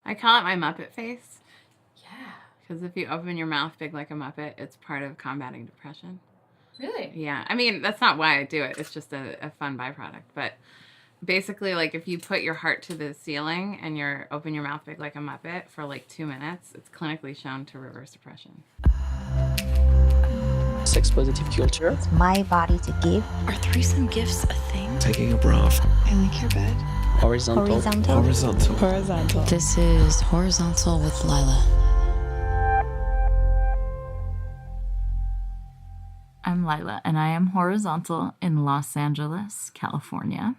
I call it my Muppet face. Yeah. Because if you open your mouth big like a Muppet, it's part of combating depression. Really? Yeah. I mean, that's not why I do it. It's just a fun byproduct. But basically, like, if you put your heart to the ceiling and you're open your mouth big like a Muppet for like 2 minutes, it's clinically shown to reverse depression. Sex positive culture. It's my body to give. Are threesome gifts a thing? Taking a bath. I like your bed. Horizontal. This is Horizontal with Lila. I'm Lila, and I am horizontal in Los Angeles, California.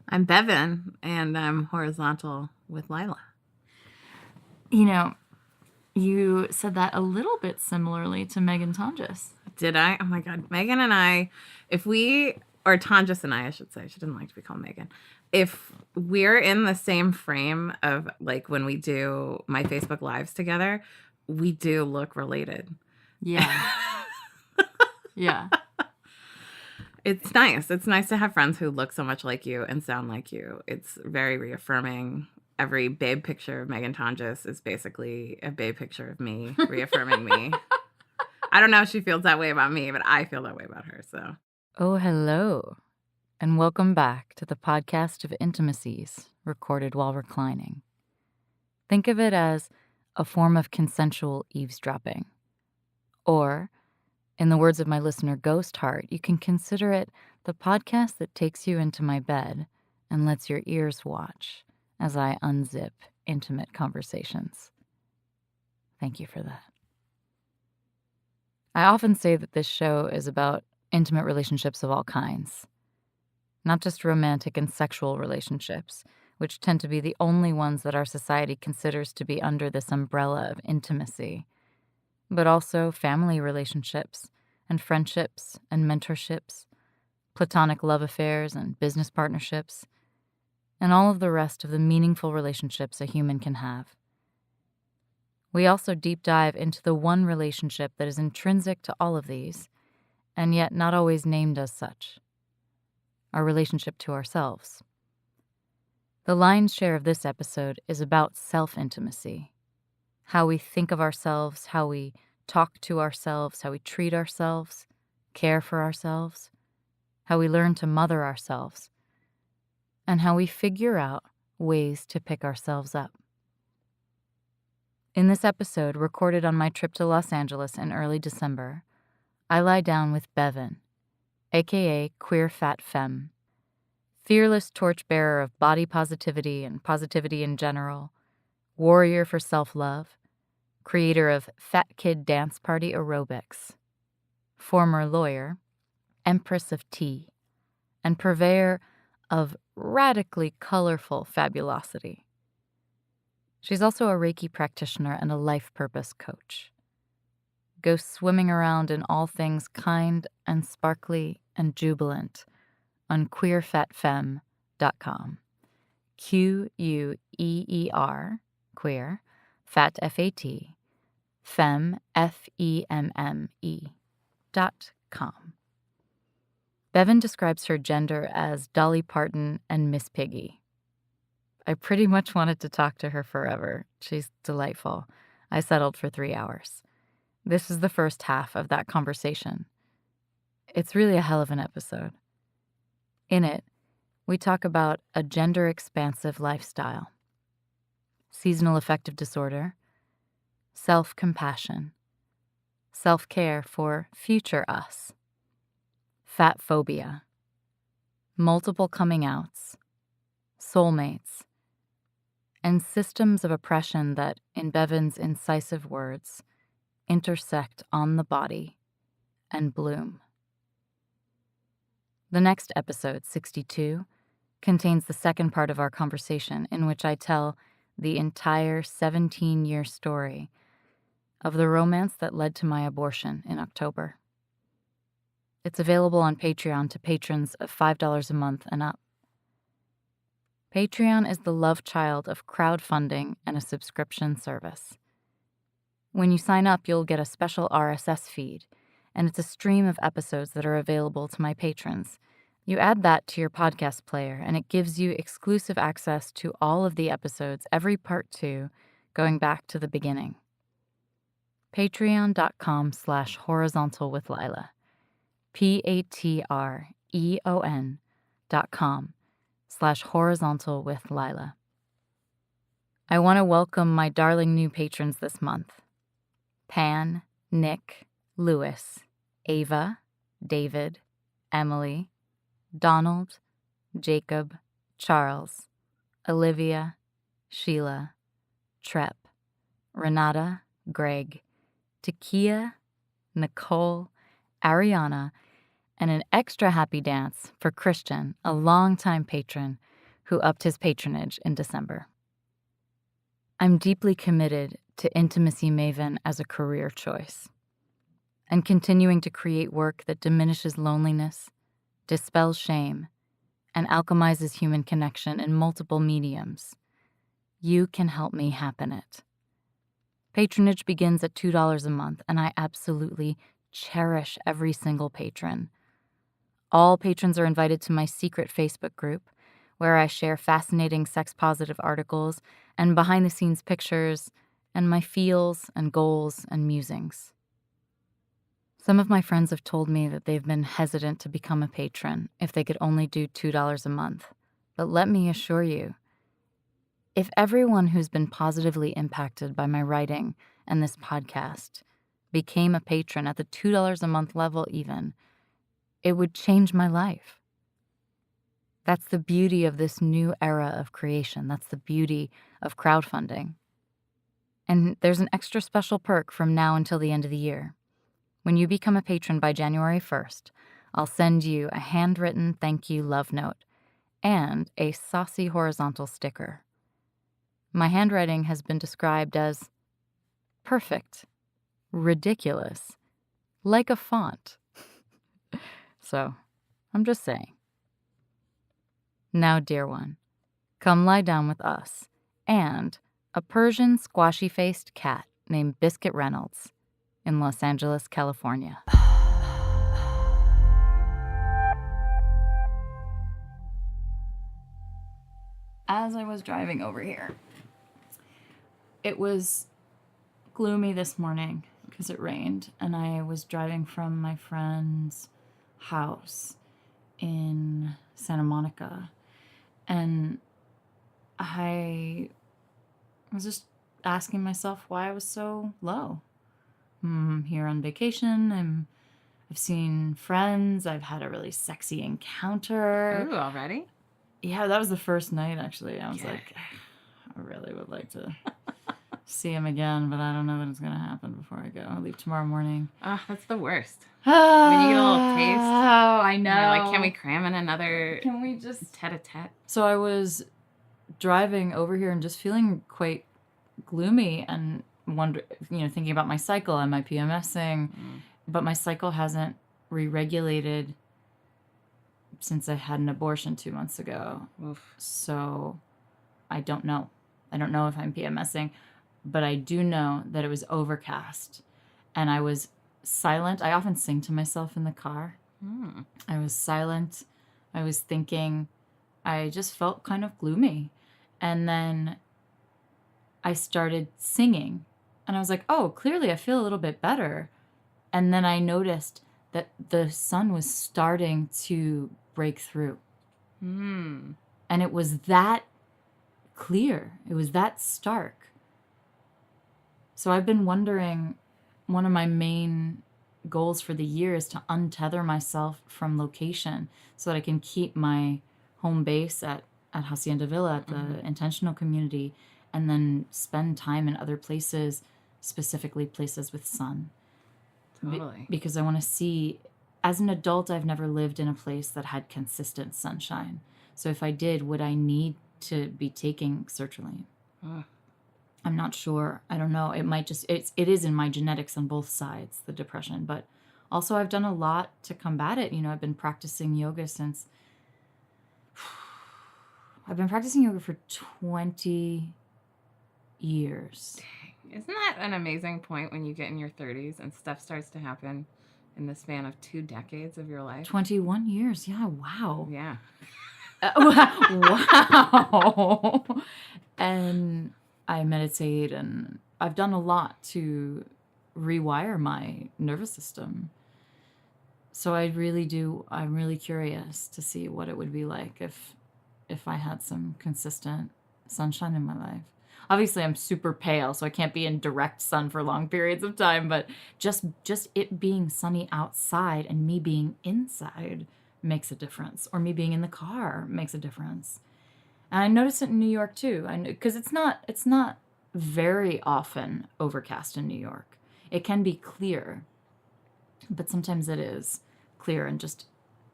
I'm Bevin, and I'm horizontal with Lila. You know, you said that a little bit similarly to Megan Tonjes. Did I? Oh my God. Megan and I, or Tonjes and I should say, she doesn't like to be called Megan. If we're in the same frame of like when we do my Facebook Lives together, we do look related. Yeah. Yeah. It's nice. It's nice to have friends who look so much like you and sound like you. It's very reaffirming. Every babe picture of Megan Tonjes is basically a babe picture of me, reaffirming me. I don't know if she feels that way about me, but I feel that way about her. So, Oh, hello, and welcome back to the podcast of intimacies recorded while reclining. Think of it as a form of consensual eavesdropping. Or, in the words of my listener Ghost Heart, you can consider it the podcast that takes you into my bed and lets your ears watch as I unzip intimate conversations. Thank you for that. I often say that this show is about intimate relationships of all kinds, not just romantic and sexual relationships, which tend to be the only ones that our society considers to be under this umbrella of intimacy, but also family relationships and friendships and mentorships, platonic love affairs and business partnerships, and all of the rest of the meaningful relationships a human can have. We also deep dive into the one relationship that is intrinsic to all of these, and yet not always named as such: our relationship to ourselves. The lion's share of this episode is about self-intimacy, how we think of ourselves, how we talk to ourselves, how we treat ourselves, care for ourselves, how we learn to mother ourselves, and how we figure out ways to pick ourselves up. In this episode, recorded on my trip to Los Angeles in early December, I lie down with Bevin, aka queerfatfemme, fearless torchbearer of body positivity and positivity in general, warrior for self-love, creator of Fat Kid Dance Party Aerobics, former lawyer, empress of tea, and purveyor of radically colorful fabulosity. She's also a Reiki practitioner and a life purpose coach. Go swimming around in all things kind and sparkly and jubilant on queerfatfemme.com. Queer, queer, fat, F-A-T, femme, Femme.com. Bevin describes her gender as Dolly Parton and Miss Piggy. I pretty much wanted to talk to her forever. She's delightful. I settled for 3 hours. This is the first half of that conversation. It's really a hell of an episode. In it, we talk about a gender-expansive lifestyle, seasonal affective disorder, self-compassion, self-care for future us, fat phobia, multiple coming outs, soulmates, and systems of oppression that, in Bevin's incisive words, intersect on the body and bloom. The next episode, 62, contains the second part of our conversation, in which I tell the entire 17-year story of the romance that led to my abortion in October. It's available on Patreon to patrons of $5 a month and up. Patreon is the love child of crowdfunding and a subscription service. When you sign up, you'll get a special RSS feed, and it's a stream of episodes that are available to my patrons, You add that to your podcast player, and it gives you exclusive access to all of the episodes, every part 2, going back to the beginning. Patreon.com/horizontal with Lila. patreon.com/horizontal with Lila. I want to welcome my darling new patrons this month: Pan, Nick, Lewis, Ava, David, Emily, Donald, Jacob, Charles, Olivia, Sheila, Trep, Renata, Greg, Takia, Nicole, Ariana, and an extra happy dance for Christian, a longtime patron who upped his patronage in December. I'm deeply committed to Intimacy Maven as a career choice, and continuing to create work that diminishes loneliness, dispels shame, and alchemizes human connection in multiple mediums. You can help me happen it. Patronage begins at $2 a month, and I absolutely cherish every single patron. All patrons are invited to my secret Facebook group, where I share fascinating sex-positive articles and behind-the-scenes pictures and my feels and goals and musings. Some of my friends have told me that they've been hesitant to become a patron if they could only do $2 a month. But let me assure you, if everyone who's been positively impacted by my writing and this podcast became a patron at the $2 a month level even, it would change my life. That's the beauty of this new era of creation. That's the beauty of crowdfunding. And there's an extra special perk from now until the end of the year. When you become a patron by January 1st, I'll send you a handwritten thank you love note and a saucy horizontal sticker. My handwriting has been described as perfect, ridiculous, like a font. So, I'm just saying. Now, dear one, come lie down with us and a Persian squashy-faced cat named Biscuit Reynolds in Los Angeles, California. As I was driving over here, it was gloomy this morning because it rained, and I was driving from my friend's house in Santa Monica, and I was just asking myself why I was so low. I'm here on vacation. I've seen friends. I've had a really sexy encounter. Ooh, already? Yeah, that was the first night, actually. I was like, I really would like to see him again, but I don't know that it's going to happen before I go. I'll leave tomorrow morning. Oh, that's the worst. When you get a little taste. Oh, I know. You're like, can we cram in another Can we just tete-a-tete? So I was driving over here and just feeling quite gloomy and thinking about my cycle. Am I PMSing? But my cycle hasn't re-regulated since I had an abortion 2 months ago. Oof. So I don't know. I don't know if I'm PMSing, but I do know that it was overcast and I was silent. I often sing to myself in the car. I was silent. I was thinking. I just felt kind of gloomy. And then I started singing. And I was like, oh, clearly I feel a little bit better. And then I noticed that the sun was starting to break through. And it was that clear. It was that stark. So I've been wondering, one of my main goals for the year is to untether myself from location so that I can keep my home base at Hacienda Villa, at the intentional community, and then spend time in other places, specifically places with sun. Totally. Because I want to see, as an adult, I've never lived in a place that had consistent sunshine. So if I did, would I need to be taking sertraline? I'm not sure. I don't know. It might just, it is in my genetics on both sides, the depression. But also I've done a lot to combat it. I've been practicing yoga for 20 years. Isn't that an amazing point when you get in your 30s and stuff starts to happen in the span of 2 decades of your life. 21 years. Yeah, wow. Yeah. Wow. And I meditate, and I've done a lot to rewire my nervous system. So I'm really curious to see what it would be like if I had some consistent sunshine in my life. Obviously, I'm super pale, so I can't be in direct sun for long periods of time, but just it being sunny outside and me being inside makes a difference, or me being in the car makes a difference. And I notice it in New York too, because it's not very often overcast in New York. It can be clear, but sometimes it is clear and just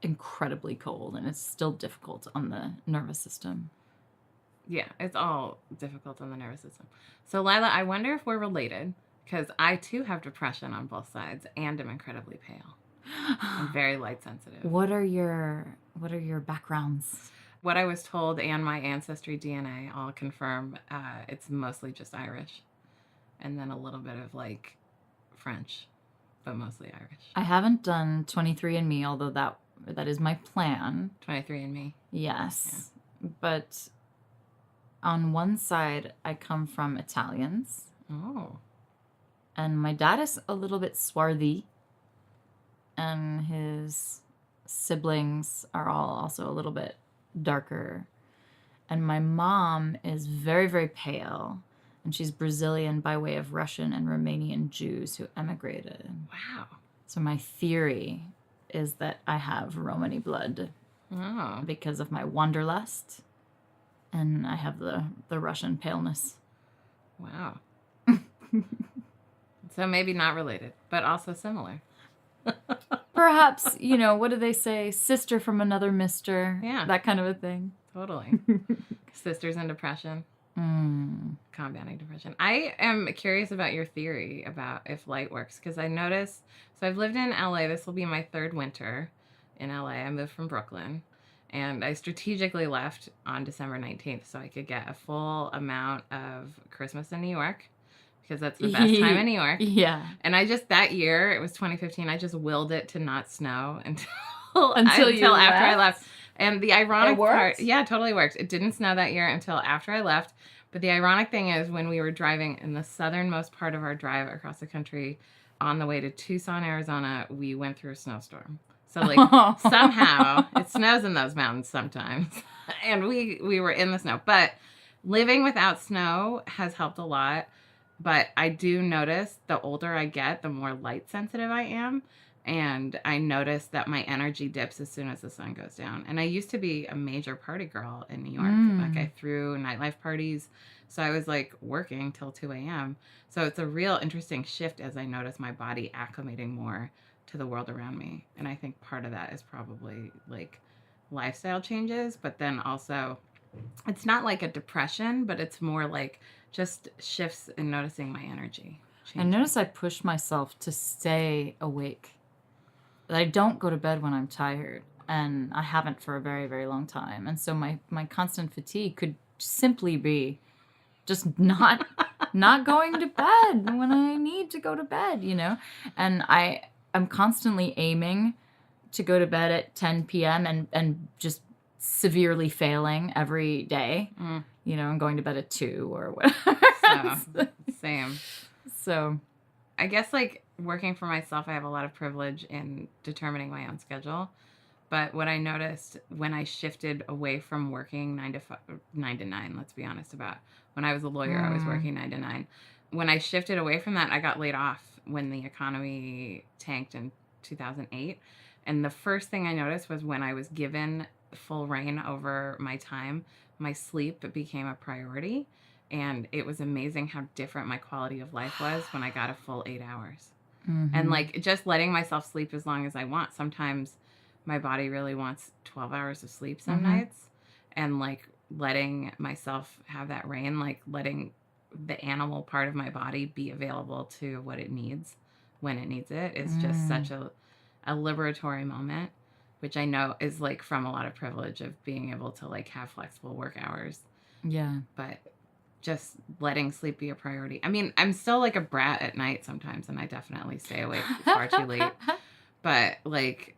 incredibly cold, and it's still difficult on the nervous system. Yeah, it's all difficult on the nervous system. So, Lila, I wonder if we're related, because I too have depression on both sides and am incredibly pale. I'm very light sensitive. What are your backgrounds? What I was told and my ancestry DNA all confirm, it's mostly just Irish, and then a little bit of like French, but mostly Irish. I haven't done 23andMe, although that is my plan. 23andMe. Yes, yeah. But on one side, I come from Italians. Oh. And my dad is a little bit swarthy. And his siblings are all also a little bit darker. And my mom is very, very pale. And she's Brazilian by way of Russian and Romanian Jews who emigrated. Wow. So my theory is that I have Romani blood. Oh. Because of my wanderlust. And I have the Russian paleness. Wow. So maybe not related, but also similar. Perhaps, what do they say? Sister from another mister. Yeah. That kind of a thing. Totally. Sisters in depression. Combating depression. I am curious about your theory about if light works, because I noticed, so I've lived in LA. This will be my 3rd winter in LA. I moved from Brooklyn. And I strategically left on December 19th so I could get a full amount of Christmas in New York, because that's the best time in New York. Yeah. And that year, it was 2015, I just willed it to not snow until after I left. And the ironic part, yeah, it totally worked. It didn't snow that year until after I left. But the ironic thing is, when we were driving in the southernmost part of our drive across the country on the way to Tucson, Arizona, we went through a snowstorm. So, somehow, it snows in those mountains sometimes. And we were in the snow. But living without snow has helped a lot. But I do notice the older I get, the more light sensitive I am. And I notice that my energy dips as soon as the sun goes down. And I used to be a major party girl in New York. Like, I threw nightlife parties. So I was, working till 2 a.m. So it's a real interesting shift as I notice my body acclimating more to the world around me. And I think part of that is probably lifestyle changes, but then also it's not like a depression, but it's more like just shifts in noticing my energy changing. I notice I push myself to stay awake. I don't go to bed when I'm tired, and I haven't for a very, very long time. And so my constant fatigue could simply be just not going to bed when I need to go to bed, And I'm constantly aiming to go to bed at 10 p.m. and just severely failing every day. I'm going to bed at 2 or whatever. Same. So I guess working for myself, I have a lot of privilege in determining my own schedule. But what I noticed when I shifted away from working 9 to 9, let's be honest about, when I was a lawyer, I was working 9 to 9. When I shifted away from that, I got laid off when the economy tanked in 2008. And the first thing I noticed was when I was given full reign over my time, my sleep became a priority. And it was amazing how different my quality of life was when I got a full 8 hours. And just letting myself sleep as long as I want. Sometimes my body really wants 12 hours of sleep some nights. And letting myself have that reign, letting the animal part of my body be available to what it needs when it needs it is just such a liberatory moment, which I know is from a lot of privilege of being able to have flexible work hours. Yeah. But just letting sleep be a priority. I mean, I'm still a brat at night sometimes, and I definitely stay awake far too late. But, like,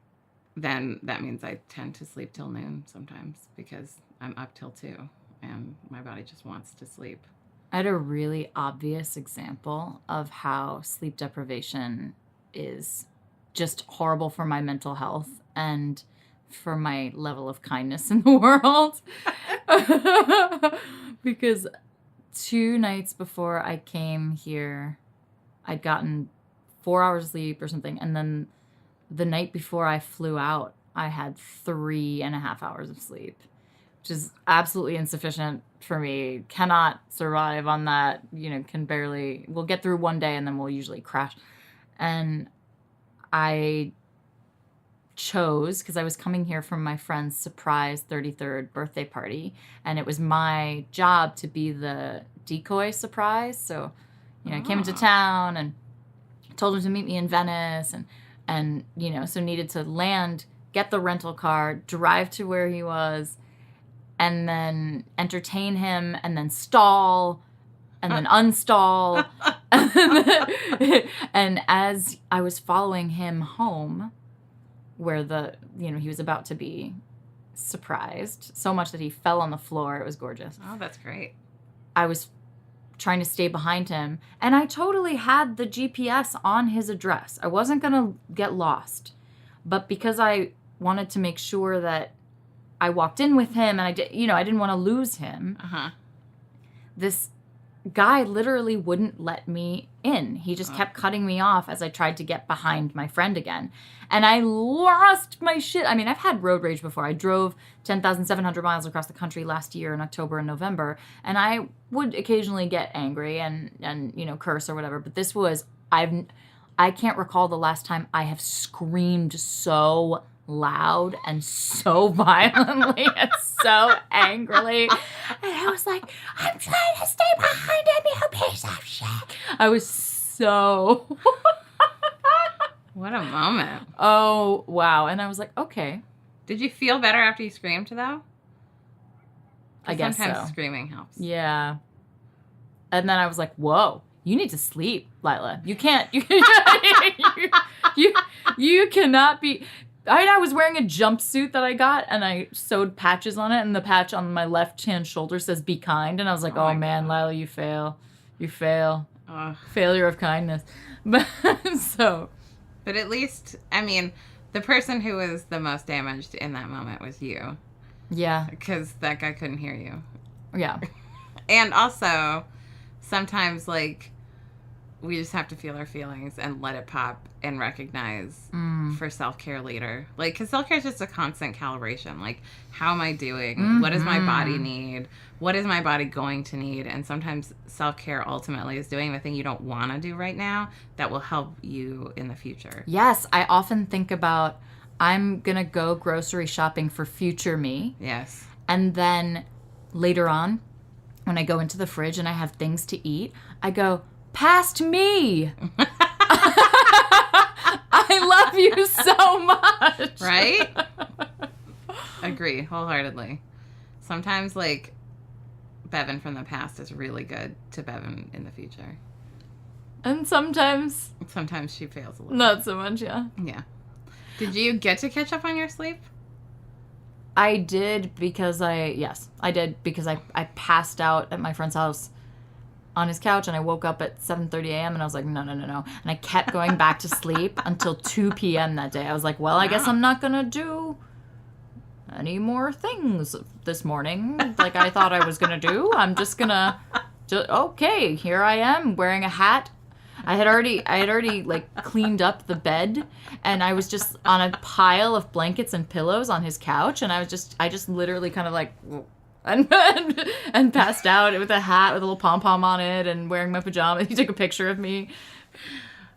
then that means I tend to sleep till noon sometimes because I'm up till 2 and my body just wants to sleep. I had a really obvious example of how sleep deprivation is just horrible for my mental health and for my level of kindness in the world. Because 2 nights before I came here, I'd gotten 4 hours sleep or something. And then the night before I flew out, I had 3.5 hours of sleep, which is absolutely insufficient for me. Cannot survive on that, can barely, we'll get through one day and then we'll usually crash. And I chose, because I was coming here from my friend's surprise 33rd birthday party, and it was my job to be the decoy surprise. So, I came into town and told him to meet me in Venice and so needed to land, get the rental car, drive to where he was, and then entertain him, and then stall, and then unstall. And as I was following him home, where he was about to be surprised, so much that he fell on the floor. It was gorgeous. Oh, that's great. I was trying to stay behind him, and I totally had the GPS on his address. I wasn't going to get lost, but because I wanted to make sure that I walked in with him, and I didn't want to lose him. This guy literally wouldn't let me in. He just kept cutting me off as I tried to get behind my friend again. And I lost my shit. I mean, I've had road rage before. I drove 10,700 miles across the country last year in October and November, and I would occasionally get angry and curse or whatever. But this was, I can't recall the last time I have screamed so loud and so violently and so angrily. And I was like, I'm trying to stay behind him, you piece of shit. I was so... What a moment. Oh, wow. And I was like, okay. Did you feel better after you screamed, though? I guess sometimes so. Screaming helps. Yeah. And then I was like, whoa, you need to sleep, Lila. You can't... You cannot be... I was wearing a jumpsuit that I got, and I sewed patches on it, and the patch on my left-hand shoulder says, be kind. And I was like, oh man, God. Lila, you fail. You fail. Failure of kindness. But at least, I mean, the person who was the most damaged in that moment was you. Yeah. Because that guy couldn't hear you. Yeah. And also, sometimes, we just have to feel our feelings and let it pop and recognize for self-care later. Because self-care is just a constant calibration. How am I doing? Mm-hmm. What does my body need? What is my body going to need? And sometimes self-care ultimately is doing the thing you don't want to do right now that will help you in the future. Yes, I often think about, I'm going to go grocery shopping for future me. Yes. And then later on, when I go into the fridge and I have things to eat, I go, past me. I love you so much. Right? Agree wholeheartedly. Sometimes, Bevin from the past is really good to Bevin in the future. And sometimes she fails a little. Not so much, yeah. Yeah. Did you get to catch up on your sleep? I did because I passed out at my friend's house on his couch, and I woke up at 7:30 a.m. and I was like, no. And I kept going back to sleep until 2 p.m. that day. I was like, well, I guess I'm not going to do any more things this morning like I thought I was going to do. I'm just going to, okay, here I am wearing a hat. I had already cleaned up the bed, and I was just on a pile of blankets and pillows on his couch, and I just literally kind of and passed out with a hat with a little pom-pom on it and wearing my pajamas. He took a picture of me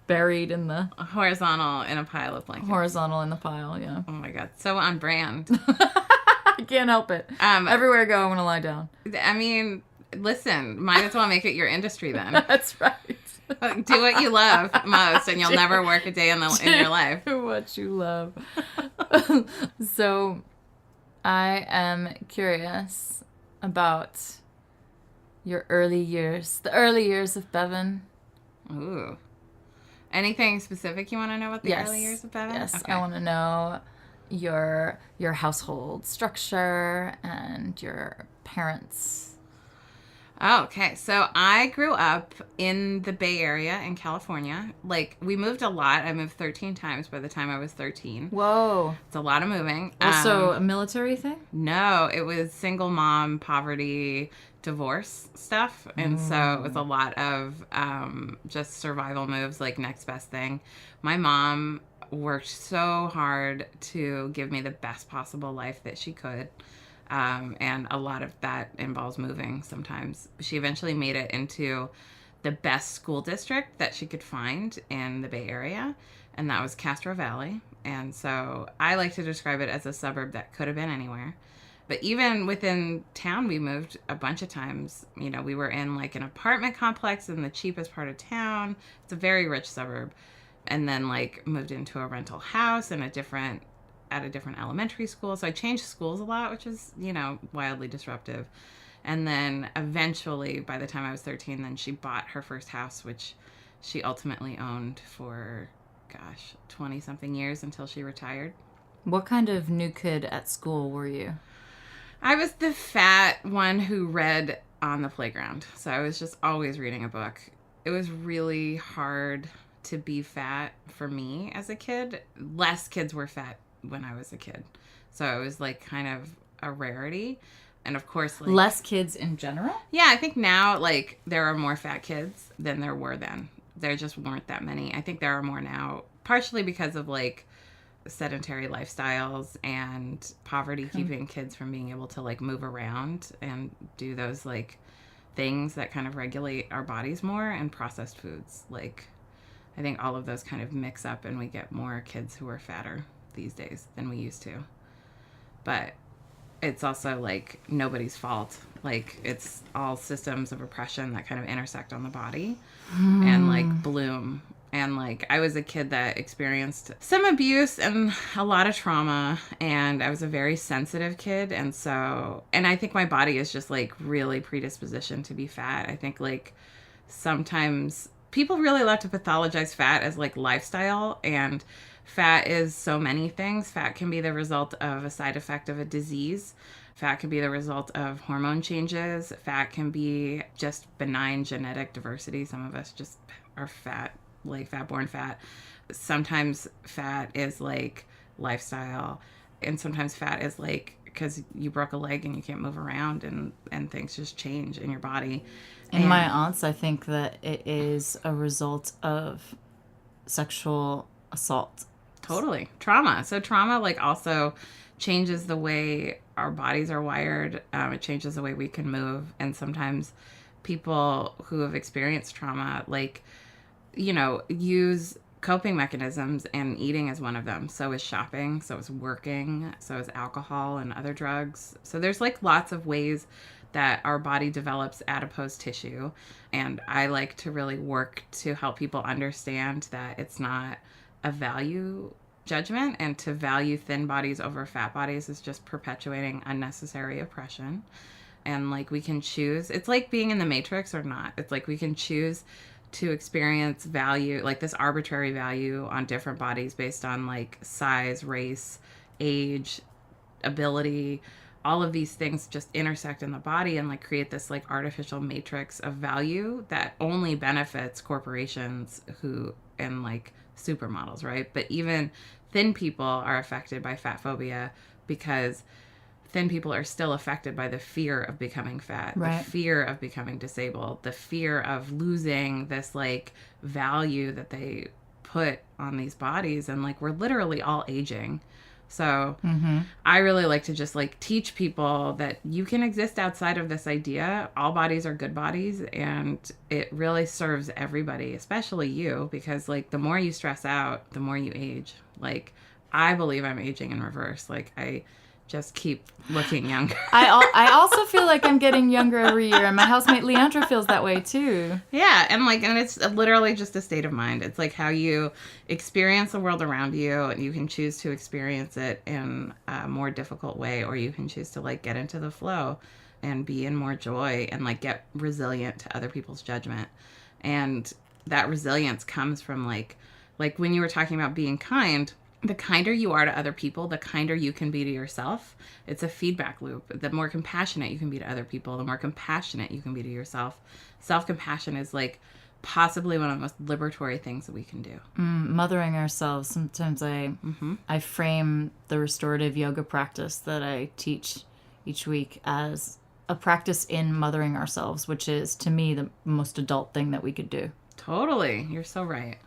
buried in the... Horizontal in a pile of blankets. Horizontal in the pile, yeah. Oh my God. So on brand. I can't help it. Everywhere I go, I want to lie down. I mean, listen, might as well make it your industry then. That's right. Do what you love most, and you'll never work a day in your life. Do what you love. So... I am curious about your early years, the early years of Bevin. Ooh. Anything specific you want to know about the early years of Bevin? Yes, Okay. I want to know your household structure and your parents. Okay, so I grew up in the Bay Area in California. Like, we moved a lot. I moved 13 times by the time I was 13. Whoa. It's a lot of moving. Also a military thing? No, it was single mom, poverty, divorce stuff. And so it was a lot of just survival moves, like next best thing. My mom worked so hard to give me the best possible life that she could. And a lot of that involves moving sometimes. She eventually made it into the best school district that she could find in the Bay Area, and that was Castro Valley. And so I like to describe it as a suburb that could have been anywhere. But even within town, we moved a bunch of times. You know, we were in like an apartment complex in the cheapest part of town. It's a very rich suburb. And then like moved into a rental house in at a different elementary school. So I changed schools a lot, which is, you know, wildly disruptive. And then eventually, by the time I was 13, then she bought her first house, which she ultimately owned for, 20-something years until she retired. What kind of new kid at school were you? I was the fat one who read on the playground. So I was just always reading a book. It was really hard to be fat for me as a kid. Less kids were fat when I was a kid. So it was like kind of a rarity. And of course, like, less kids in general? Yeah, I think now like there are more fat kids than there were then. There just weren't that many. I think there are more now, partially because of like sedentary lifestyles and poverty keeping kids from being able to like move around and do those like things that kind of regulate our bodies more, and processed foods. Like, I think all of those kind of mix up and we get more kids who are fatter these days than we used to. But it's also like nobody's fault. Like, it's all systems of oppression that kind of intersect on the body and like bloom. And like, I was a kid that experienced some abuse and a lot of trauma, and I was a very sensitive kid. And I think my body is just like really predispositioned to be fat. I think like sometimes people really love to pathologize fat as like lifestyle, and fat is so many things. Fat can be the result of a side effect of a disease. Fat can be the result of hormone changes. Fat can be just benign genetic diversity. Some of us just are fat, like fat-born fat. Sometimes fat is like lifestyle, and sometimes fat is like because you broke a leg and you can't move around, and things just change in your body. In my aunts, I think that it is a result of sexual assault. Totally. Trauma. So trauma like also changes the way our bodies are wired. It changes the way we can move. And sometimes people who have experienced trauma, like, you know, use coping mechanisms, and eating is one of them. So is shopping. So is working. So is alcohol and other drugs. So there's like lots of ways that our body develops adipose tissue. And I like to really work to help people understand that it's not a value judgment, and to value thin bodies over fat bodies is just perpetuating unnecessary oppression. And like, we can choose, it's like being in the Matrix or not. It's like we can choose to experience value, like this arbitrary value on different bodies based on like size, race, age, ability. All of these things just intersect in the body and like create this like artificial matrix of value that only benefits corporations who, and like supermodels, right? But even thin people are affected by fat phobia, because thin people are still affected by the fear of becoming fat, right, the fear of becoming disabled, the fear of losing this like value that they put on these bodies. And like, we're literally all aging. So I really like to just like teach people that you can exist outside of this idea. All bodies are good bodies, and it really serves everybody, especially you, because like the more you stress out, the more you age. Like, I believe I'm aging in reverse. Like, I just keep looking younger. I also feel like I'm getting younger every year, and my housemate Leandra feels that way too. Yeah, and it's literally just a state of mind. It's like how you experience the world around you, and you can choose to experience it in a more difficult way, or you can choose to like get into the flow and be in more joy and like get resilient to other people's judgment. And that resilience comes from like when you were talking about being kind, the kinder you are to other people, the kinder you can be to yourself. It's a feedback loop. The more compassionate you can be to other people, the more compassionate you can be to yourself. Self-compassion is like possibly one of the most liberatory things that we can do. Mothering ourselves. Sometimes I frame the restorative yoga practice that I teach each week as a practice in mothering ourselves, which is, to me, the most adult thing that we could do. Totally. You're so right.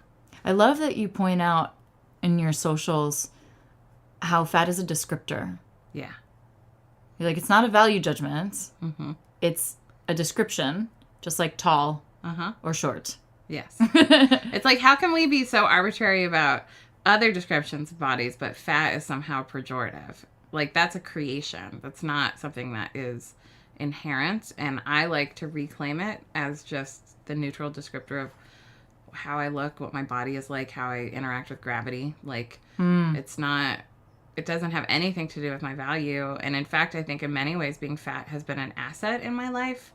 I love that you point out in your socials how fat is a descriptor. Yeah. You're like, it's not a value judgment. Mm-hmm. It's a description, just like tall or short. Yes. It's like, how can we be so arbitrary about other descriptions of bodies, but fat is somehow pejorative? Like, that's a creation. That's not something that is inherent. And I like to reclaim it as just the neutral descriptor of how I look, what my body is like, how I interact with gravity. Like, it doesn't have anything to do with my value. And in fact, I think in many ways being fat has been an asset in my life.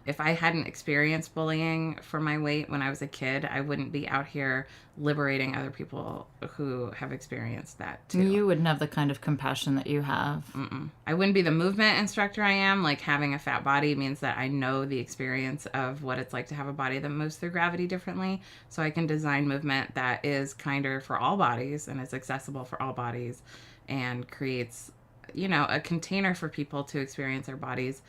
If I hadn't experienced bullying for my weight when I was a kid, I wouldn't be out here liberating other people who have experienced that too. You wouldn't have the kind of compassion that you have. I wouldn't be the movement instructor I am. Like, having a fat body means that I know the experience of what it's like to have a body that moves through gravity differently. So I can design movement that is kinder for all bodies and is accessible for all bodies and creates, a container for people to experience their bodies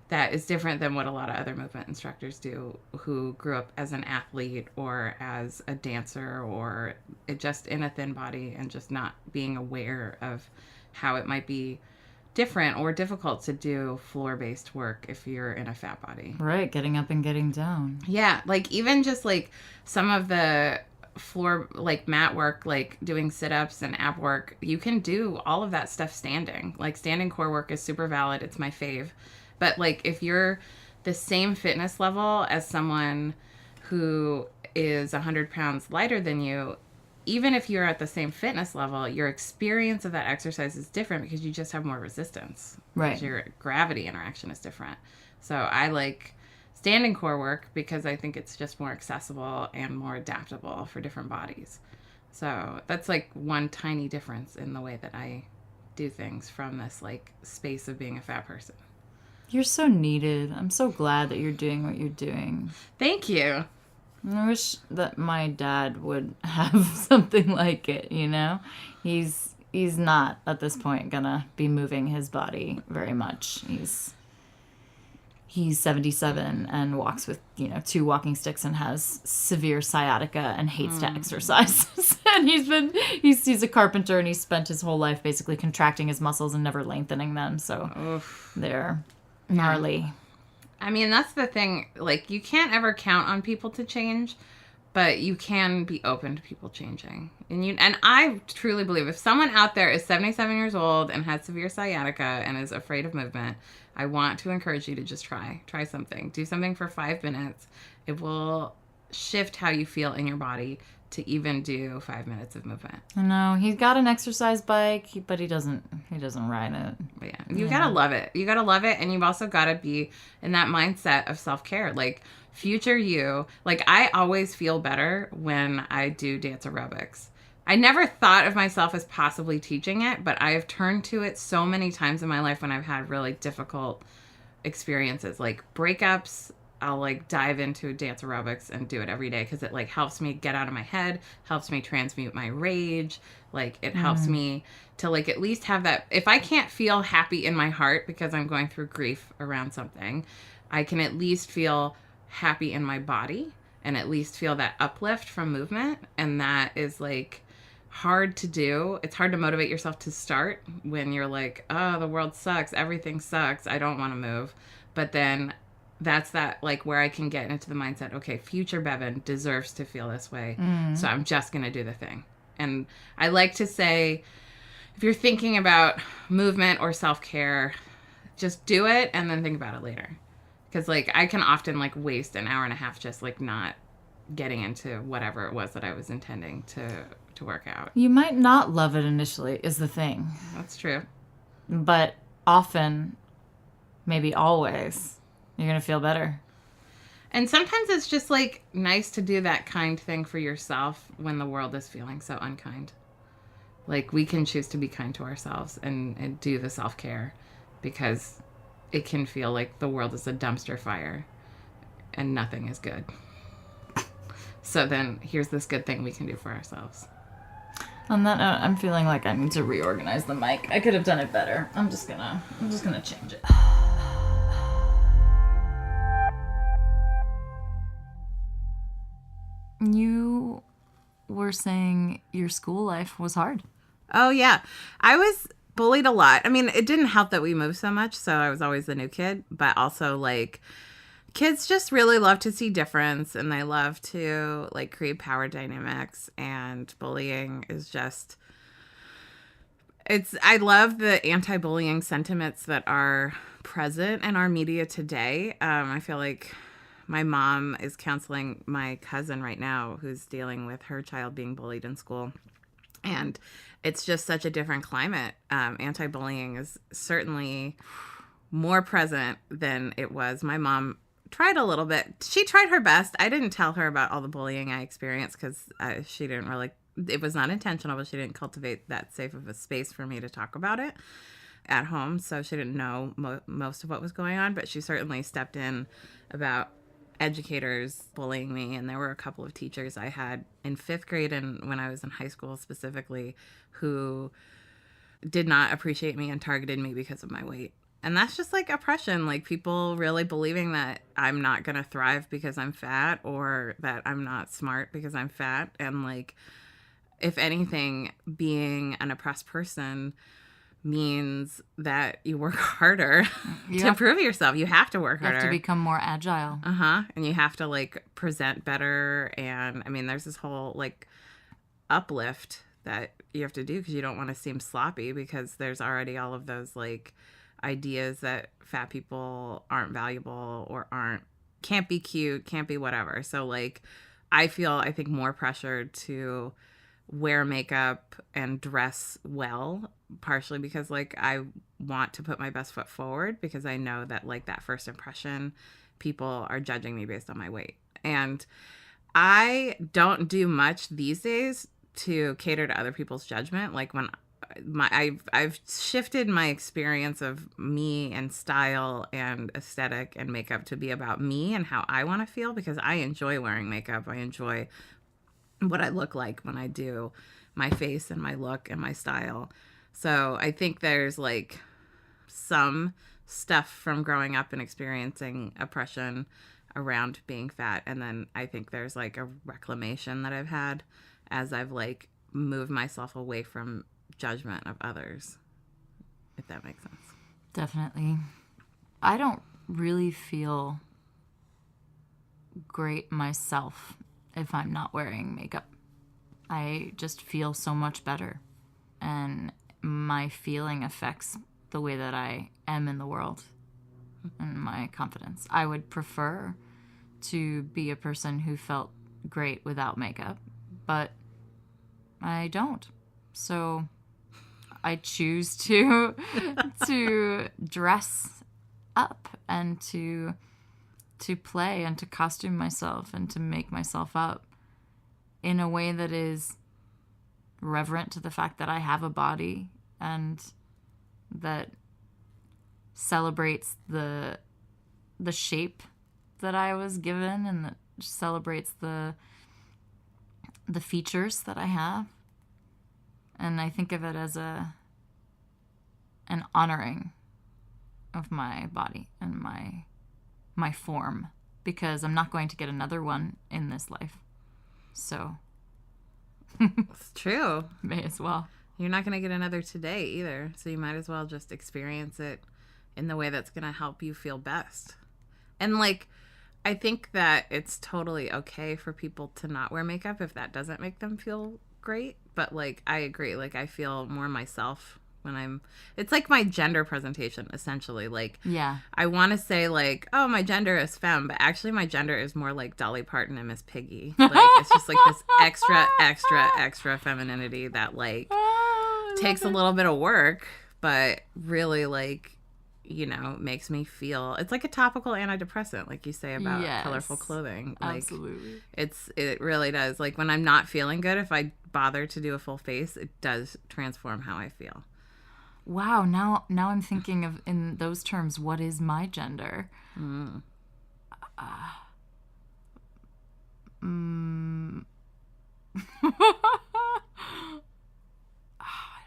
that is different than what a lot of other movement instructors do who grew up as an athlete or as a dancer or just in a thin body and just not being aware of how it might be different or difficult to do floor-based work if you're in a fat body. Right, getting up and getting down. Yeah, like even just like some of the floor, like mat work, like doing sit-ups and ab work, you can do all of that stuff standing. Like standing core work is super valid. It's my fave. But, like, if you're the same fitness level as someone who is 100 pounds lighter than you, even if you're at the same fitness level, your experience of that exercise is different because you just have more resistance. Right. Because your gravity interaction is different. So I like standing core work because I think it's just more accessible and more adaptable for different bodies. So that's, like, one tiny difference in the way that I do things from this, like, space of being a fat person. You're so needed. I'm so glad that you're doing what you're doing. Thank you. I wish that my dad would have something like it, He's not, at this point, gonna be moving his body very much. He's 77 and walks with, 2 walking sticks and has severe sciatica and hates to exercise. And he's a carpenter and he's spent his whole life basically contracting his muscles and never lengthening them. So they're gnarly. I mean, that's the thing. Like, you can't ever count on people to change, but you can be open to people changing. And I truly believe if someone out there is 77 years old and has severe sciatica and is afraid of movement, I want to encourage you to just try something. Do something for 5 minutes. It will shift how you feel in your body to even do 5 minutes of movement. I know. He's got an exercise bike, but he doesn't ride it. But yeah, you gotta love it. You gotta love it, and you've also gotta be in that mindset of self-care. Like, future you, like, I always feel better when I do dance aerobics. I never thought of myself as possibly teaching it, but I have turned to it so many times in my life when I've had really difficult experiences, like breakups. I'll like dive into dance aerobics and do it every day because it like helps me get out of my head, helps me transmute my rage. Like it helps me to like at least have that. If I can't feel happy in my heart because I'm going through grief around something, I can at least feel happy in my body and at least feel that uplift from movement. And that is like hard to do. It's hard to motivate yourself to start when you're like, oh, the world sucks. Everything sucks. I don't want to move. But then that's that like where I can get into the mindset, okay, future Bevin deserves to feel this way. So I'm just going to do the thing. And I like to say, if you're thinking about movement or self-care, just do it and then think about it later. Because like I can often like waste an hour and a half just like not getting into whatever it was that I was intending to work out. You might not love it initially is the thing. That's true. But often, maybe always, you're going to feel better. And sometimes it's just like nice to do that kind thing for yourself when the world is feeling so unkind. Like, we can choose to be kind to ourselves and do the self-care, because it can feel like the world is a dumpster fire and nothing is good. So then here's this good thing we can do for ourselves. On that note, I'm feeling like I need to reorganize the mic. I could have done it better. I'm just gonna change it. You were saying your school life was hard. Oh, yeah. I was bullied a lot. I mean, it didn't help that we moved so much, so I was always the new kid. But also, like, kids just really love to see difference, and they love to, like, create power dynamics. And bullying is just... I love the anti-bullying sentiments that are present in our media today. I feel like my mom is counseling my cousin right now who's dealing with her child being bullied in school. And it's just such a different climate. Anti-bullying is certainly more present than it was. My mom tried a little bit. She tried her best. I didn't tell her about all the bullying I experienced because she didn't really... It was not intentional, but she didn't cultivate that safe of a space for me to talk about it at home. So she didn't know most of what was going on, but she certainly stepped in about educators bullying me. And there were a couple of teachers I had in 5th grade and when I was in high school specifically who did not appreciate me and targeted me because of my weight. And that's just like oppression, like people really believing that I'm not going to thrive because I'm fat or that I'm not smart because I'm fat. And like, if anything, being an oppressed person means that you work harder to prove yourself. You have to work harder. You have to become more agile. And you have to like present better. And I mean, there's this whole like uplift that you have to do because you don't want to seem sloppy because there's already all of those like ideas that fat people aren't valuable or can't be cute, can't be whatever. So like I think more pressure to wear makeup and dress well, partially because like I want to put my best foot forward because I know that like that first impression, people are judging me based on my weight. And I don't do much these days to cater to other people's judgment. Like when I've shifted my experience of me and style and aesthetic and makeup to be about me and how I want to feel because I enjoy wearing makeup. I enjoy what I look like when I do my face and my look and my style. So I think there's like some stuff from growing up and experiencing oppression around being fat. And then I think there's like a reclamation that I've had as I've like moved myself away from judgment of others, if that makes sense. Definitely. I don't really feel great myself if I'm not wearing makeup. I just feel so much better. And my feeling affects the way that I am in the world and my confidence. I would prefer to be a person who felt great without makeup, but I don't. So I choose to dress up and to play and to costume myself and to make myself up in a way that is reverent to the fact that I have a body and that celebrates the shape that I was given and that celebrates the features that I have. And I think of it as an honoring of my body and my form, because I'm not going to get another one in this life. So it's true. May as well. You're not going to get another today either. So you might as well just experience it in the way that's going to help you feel best. And like, I think that it's totally okay for people to not wear makeup if that doesn't make them feel great. But like, I agree. Like, I feel more myself when it's like my gender presentation, essentially. Like, yeah, I want to say like, oh, my gender is femme, but actually my gender is more like Dolly Parton and Miss Piggy. Like, it's just like this extra femininity that like takes a little bit of work, but really like you know, makes me feel, it's like a topical antidepressant, like you say about colorful clothing. Like, absolutely. It really does. Like when I'm not feeling good, if I bother to do a full face, it does transform how I feel. Wow, now I'm thinking of, in those terms, what is my gender? I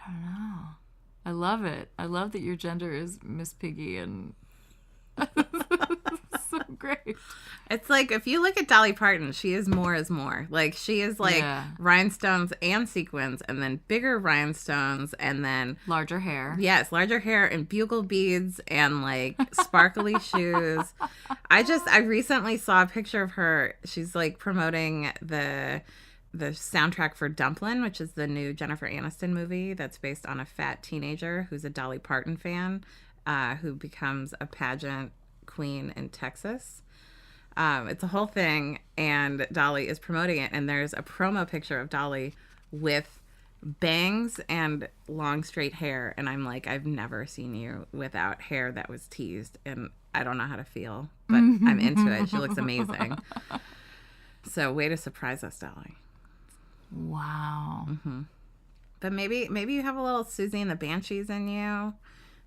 don't know. I love it. I love that your gender is Miss Piggy, and so great. It's like if you look at Dolly Parton, she is more is more. Like she is like rhinestones and sequins, and then bigger rhinestones, and then larger hair. Yes, larger hair and bugle beads and like sparkly shoes. I recently saw a picture of her. She's like promoting the soundtrack for Dumplin', which is the new Jennifer Aniston movie that's based on a fat teenager who's a Dolly Parton fan, who becomes a pageant queen in Texas. It's a whole thing, and Dolly is promoting it, and there's a promo picture of Dolly with bangs and long straight hair, and I'm like, I've never seen you without hair that was teased, and I don't know how to feel, but I'm into it. She looks amazing. So way to surprise us, Dolly. Wow. But maybe you have a little Susie and the Banshees in you.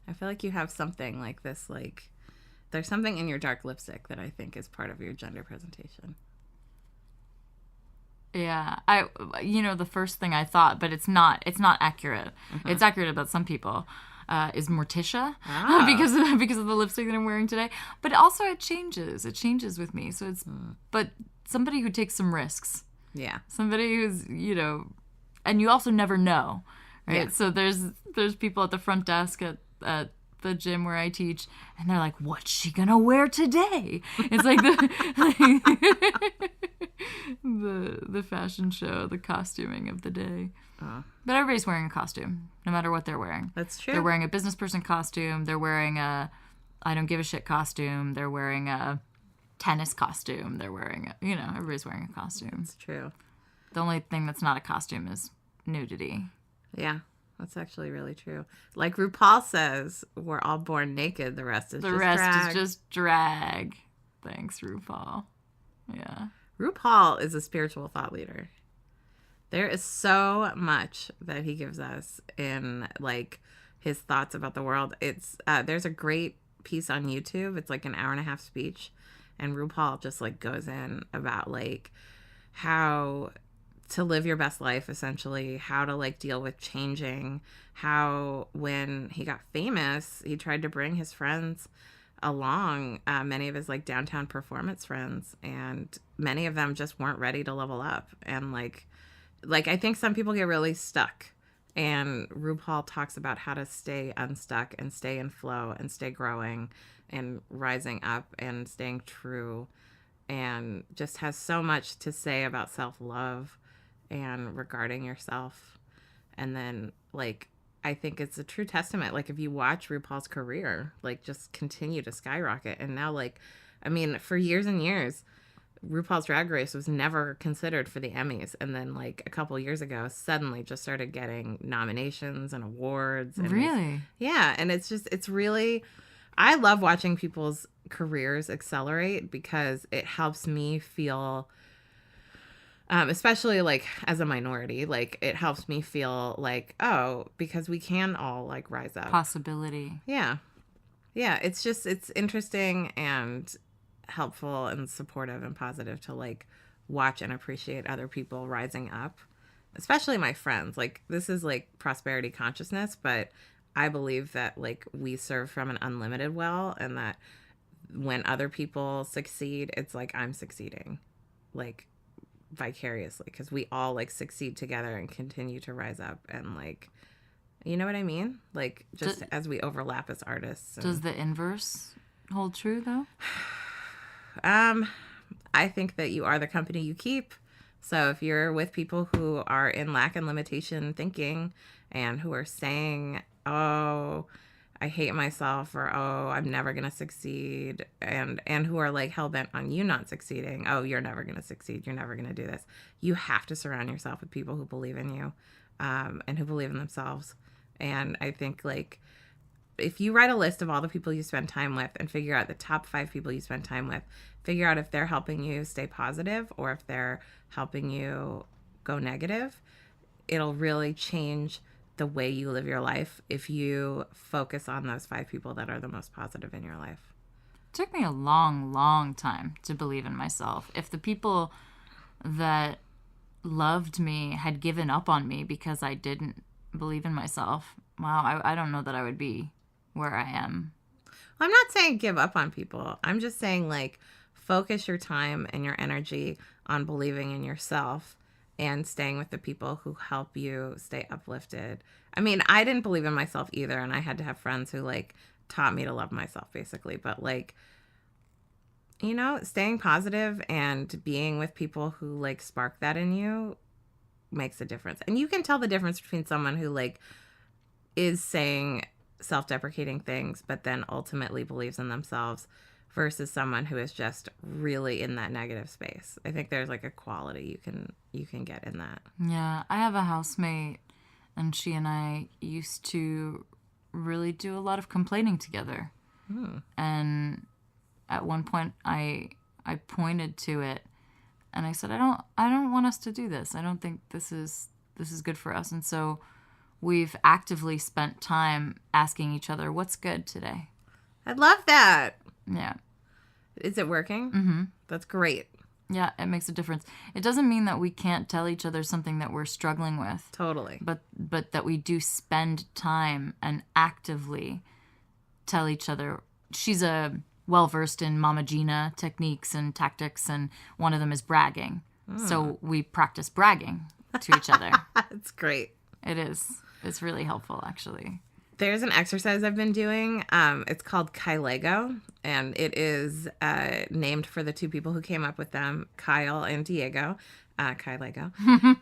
I feel like you have something like this, like there's something in your dark lipstick that I think is part of your gender presentation. Yeah, the first thing I thought, but it's not accurate. It's accurate about some people. Is Morticia because of the lipstick that I'm wearing today. But also it changes with me. So it's but somebody who takes some risks. Yeah. Somebody who's, and you also never know, right? Yeah. So there's people at the front desk at the gym where I teach, and they're like, what's she gonna wear today? It's like the fashion show, the costuming of the day. But everybody's wearing a costume, no matter what they're wearing. That's true. They're wearing a business person costume. They're wearing a I don't give a shit costume. They're wearing a tennis costume. They're wearing everybody's wearing a costume. It's true. The only thing that's not a costume is nudity. Yeah, that's actually really true. Like RuPaul says, we're all born naked. The rest is just drag. Thanks, RuPaul. Yeah. RuPaul is a spiritual thought leader. There is so much that he gives us in like his thoughts about the world. It's there's a great piece on YouTube. It's like an hour-and-a-half speech, and RuPaul just like goes in about like how to live your best life, essentially, how to like deal with changing, how when he got famous, he tried to bring his friends along, many of his like downtown performance friends, and many of them just weren't ready to level up. And like I think some people get really stuck, and RuPaul talks about how to stay unstuck and stay in flow and stay growing and rising up and staying true, and just has so much to say about self-love and regarding yourself. And then like I think it's a true testament, like if you watch RuPaul's career, like just continue to skyrocket. And now like I mean for years and years RuPaul's Drag Race was never considered for the Emmys, and then like a couple years ago suddenly just started getting nominations and awards. And really? Yeah, and it's really, I love watching people's careers accelerate because it helps me feel, especially like as a minority, like it helps me feel like, oh, because we can all like rise up. Possibility. Yeah, it's just, it's interesting and helpful and supportive and positive to like watch and appreciate other people rising up, especially my friends. Like this is like prosperity consciousness, but I believe that like we serve from an unlimited well, and that when other people succeed, it's like I'm succeeding like vicariously, because we all like succeed together and continue to rise up, and like, you know what I mean, like just as we overlap as artists. Does the inverse hold true though? I think that you are the company you keep. So if you're with people who are in lack and limitation thinking, and who are saying, oh, I hate myself, or oh, I'm never going to succeed, and who are like hell-bent on you not succeeding, oh, you're never going to succeed, you're never going to do this, you have to surround yourself with people who believe in you, and who believe in themselves. And I think like if you write a list of all the people you spend time with and figure out the top 5 people you spend time with, figure out if they're helping you stay positive or if they're helping you go negative, it'll really change the way you live your life if you focus on those 5 people that are the most positive in your life. It took me a long, long time to believe in myself. If the people that loved me had given up on me because I didn't believe in myself, wow, I don't know that I would be where I am. I'm not saying give up on people. I'm just saying, like, focus your time and your energy on believing in yourself and staying with the people who help you stay uplifted. I mean, I didn't believe in myself either, and I had to have friends who, like, taught me to love myself, basically. But, like, you know, staying positive and being with people who, like, spark that in you makes a difference. And you can tell the difference between someone who, like, is saying self-deprecating things but then ultimately believes in themselves versus someone who is just really in that negative space. I think there's, like, a quality you can get in that. Yeah, I have a housemate, and she and I used to really do a lot of complaining together. And at one point I pointed to it and I said, I don't want us to do this. I don't think this is good for us. And so we've actively spent time asking each other, what's good today? I love that. Yeah. Is it working? Mm-hmm. That's great. Yeah, it makes a difference. It doesn't mean that we can't tell each other something that we're struggling with. Totally. But that we do spend time and actively tell each other. She's well-versed in Mama Gina techniques and tactics, and one of them is bragging. So we practice bragging to each other. It's great. It is. It's really helpful, actually. There's an exercise I've been doing. It's called Kylego, and it is named for the 2 people who came up with them, Kyle and Diego. Kylego.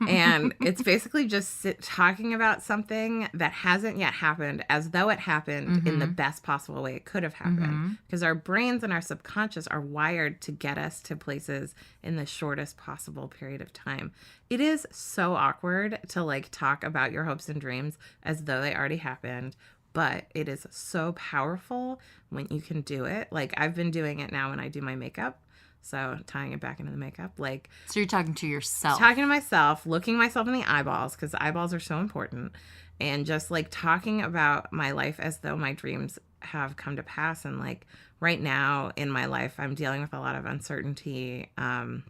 And it's basically just talking about something that hasn't yet happened as though it happened in the best possible way it could have happened. Because our brains and our subconscious are wired to get us to places in the shortest possible period of time. It is so awkward to, like, talk about your hopes and dreams as though they already happened, but it is so powerful when you can do it. Like, I've been doing it now when I do my makeup. So tying it back into the makeup, like... So you're talking to yourself. Talking to myself, looking myself in the eyeballs, because eyeballs are so important, and just, like, talking about my life as though my dreams have come to pass. And, like, right now in my life, I'm dealing with a lot of uncertainty and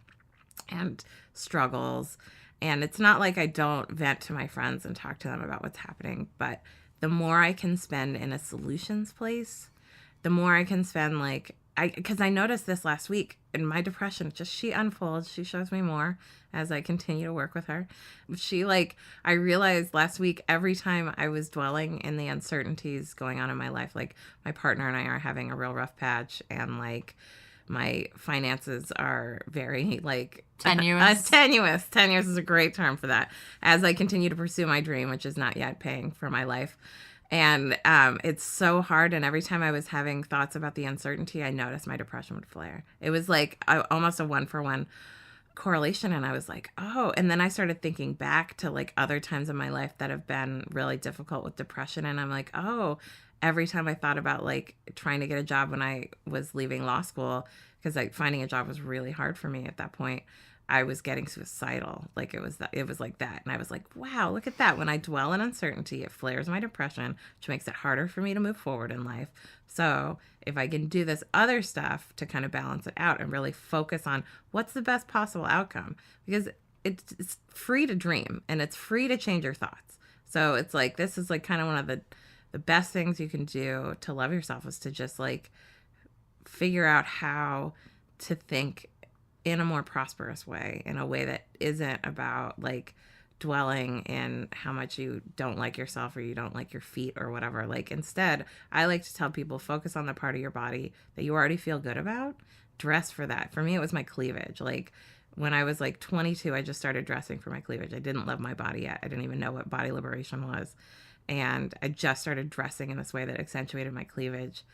struggles. And it's not like I don't vent to my friends and talk to them about what's happening, but the more I can spend in a solutions place, the more I can spend, like... Because I noticed this last week in my depression, just she unfolds. She shows me more as I continue to work with her. I realized last week, every time I was dwelling in the uncertainties going on in my life, like, my partner and I are having a real rough patch, and, like, my finances are very, like... Tenuous. Tenuous. Tenuous is a great term for that. As I continue to pursue my dream, which is not yet paying for my life. And it's so hard. And every time I was having thoughts about the uncertainty, I noticed my depression would flare. It was like almost a 1-for-1 correlation. And I was like, oh. And then I started thinking back to, like, other times in my life that have been really difficult with depression. And I'm like, oh, every time I thought about, like, trying to get a job when I was leaving law school, because, like, finding a job was really hard for me at that point, I was getting suicidal. Like, it was like that. And I was like, wow, look at that. When I dwell in uncertainty, it flares my depression, which makes it harder for me to move forward in life. So if I can do this other stuff to kind of balance it out and really focus on what's the best possible outcome, because it's free to dream and it's free to change your thoughts. So it's like, this is, like, kind of one of the best things you can do to love yourself, is to just, like, figure out how to think in a more prosperous way, in a way that isn't about, like, dwelling in how much you don't like yourself or you don't like your feet or whatever. Like, instead, I like to tell people, focus on the part of your body that you already feel good about. Dress for that. For me, it was my cleavage. Like, when I was, like, 22, I just started dressing for my cleavage. I didn't love my body yet. I didn't even know what body liberation was. And I just started dressing in this way that accentuated my cleavage.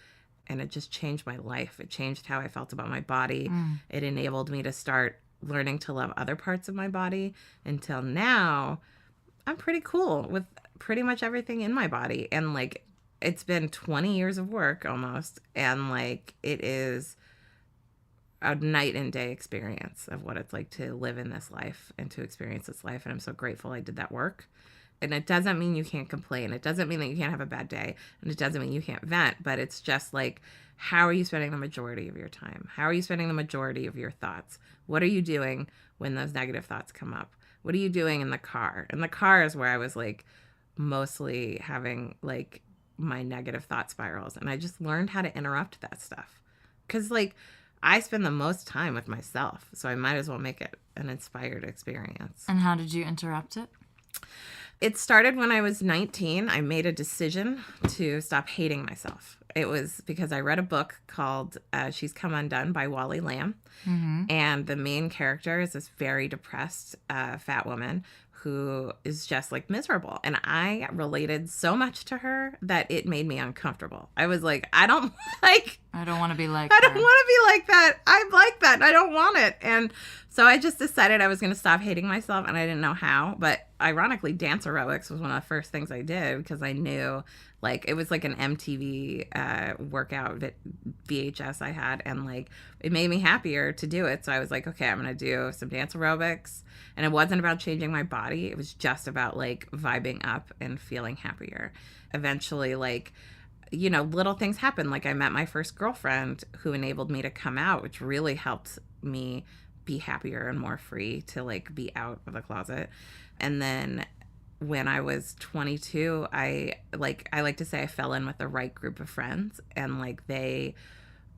And it just changed my life. It changed how I felt about my body. It enabled me to start learning to love other parts of my body. Until now, I'm pretty cool with pretty much everything in my body. And, like, it's been 20 years of work almost. And like, it is a night and day experience of what it's like to live in this life and to experience this life. And I'm so grateful I did that work. And it doesn't mean you can't complain. It doesn't mean that you can't have a bad day. And it doesn't mean you can't vent. But it's just like, how are you spending the majority of your time? How are you spending the majority of your thoughts? What are you doing when those negative thoughts come up? What are you doing in the car? In the car is where I was like mostly having like my negative thought spirals. And I just learned how to interrupt that stuff. Because like, I spend the most time with myself. So I might as well make it an inspired experience. And how did you interrupt it? It started when I was 19. I made a decision to stop hating myself. It was because I read a book called She's Come Undone by Wally Lamb. Mm-hmm. And the main character is this very depressed fat woman who is just like miserable. And I related so much to her that it made me uncomfortable. I was like, I don't want to be like I don't want to be like that. I'm like that. I don't want it. And so I just decided I was going to stop hating myself, and I didn't know how. But ironically, dance aerobics was one of the first things I did because I knew like it was like an MTV workout VHS I had, and like it made me happier to do it. So I was like, okay, I'm going to do some dance aerobics. And it wasn't about changing my body. It was just about like vibing up and feeling happier. Eventually, like, you know, little things happen. Like I met my first girlfriend who enabled me to come out, which really helped me be happier and more free to like be out of the closet. And then when I was 22, I like to say I fell in with the right group of friends, and like they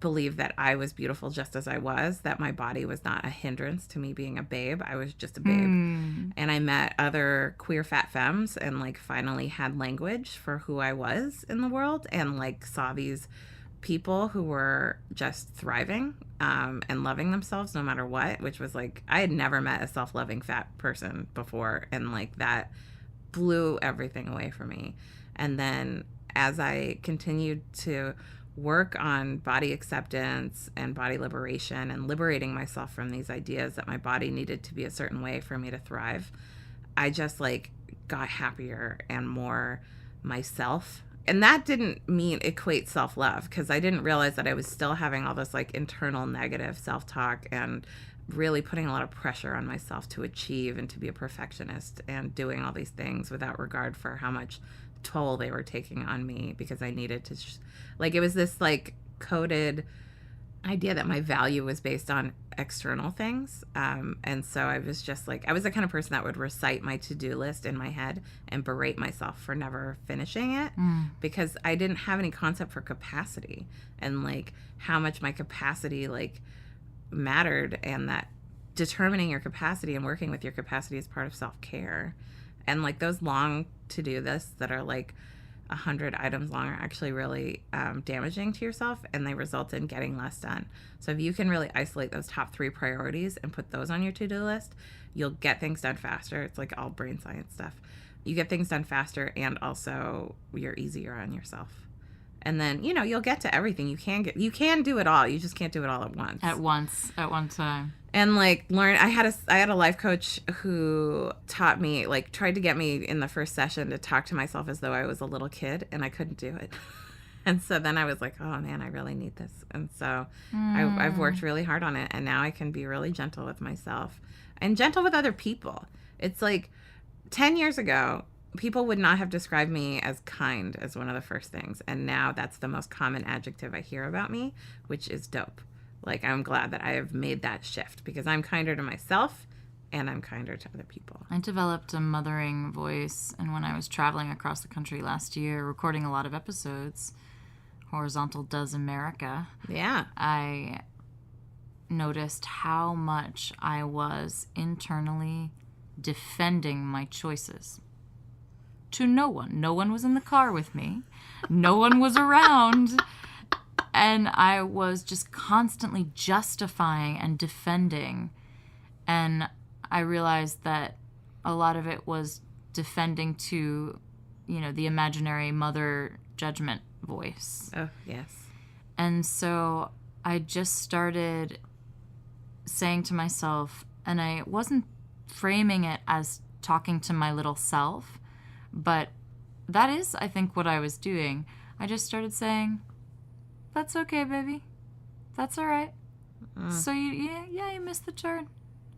believed that I was beautiful just as I was, that my body was not a hindrance to me being a babe. I was just a babe. And I met other queer fat femmes and like finally had language for who I was in the world, and like saw these people who were just thriving and loving themselves no matter what, which was like, I had never met a self-loving fat person before, and like that blew everything away for me. And then as I continued to work on body acceptance and body liberation and liberating myself from these ideas that my body needed to be a certain way for me to thrive, I just like got happier and more myself. And that didn't mean equate self-love, because I didn't realize that I was still having all this like internal negative self-talk and really putting a lot of pressure on myself to achieve and to be a perfectionist and doing all these things without regard for how much toll they were taking on me, because I needed to like, it was this like coded idea that my value was based on external things. And so I was just like, I was the kind of person that would recite my to-do list in my head and berate myself for never finishing it, because I didn't have any concept for capacity and like how much my capacity like mattered, and that determining your capacity and working with your capacity is part of self-care. And like those long to-do lists that are like 100 items long are actually really damaging to yourself, and they result in getting less done. So if you can really isolate those top 3 priorities and put those on your to-do list, you'll get things done faster. It's like all brain science stuff. You get things done faster, and also you're easier on yourself. And then, you know, you'll get to everything. You can do it all. You just can't do it all at once. At one time. And like I had a life coach who taught me, like tried to get me in the first session to talk to myself as though I was a little kid, and I couldn't do it. And so then I was like, oh man, I really need this. And so I've worked really hard on it, and now I can be really gentle with myself and gentle with other people. It's like 10 years ago, people would not have described me as kind as one of the first things. And now that's the most common adjective I hear about me, which is dope. Like, I'm glad that I have made that shift, because I'm kinder to myself and I'm kinder to other people. I developed a mothering voice, and when I was traveling across the country last year, recording a lot of episodes, Horizontal Does America, yeah, I noticed how much I was internally defending my choices. To no one. No one was in the car with me. No one was around. And I was just constantly justifying and defending. And I realized that a lot of it was defending to, you know, the imaginary mother judgment voice. Oh, yes. And so I just started saying to myself, and I wasn't framing it as talking to my little self, but that is, I think, what I was doing. I just started saying, that's okay, baby. That's all right. So you missed the turn.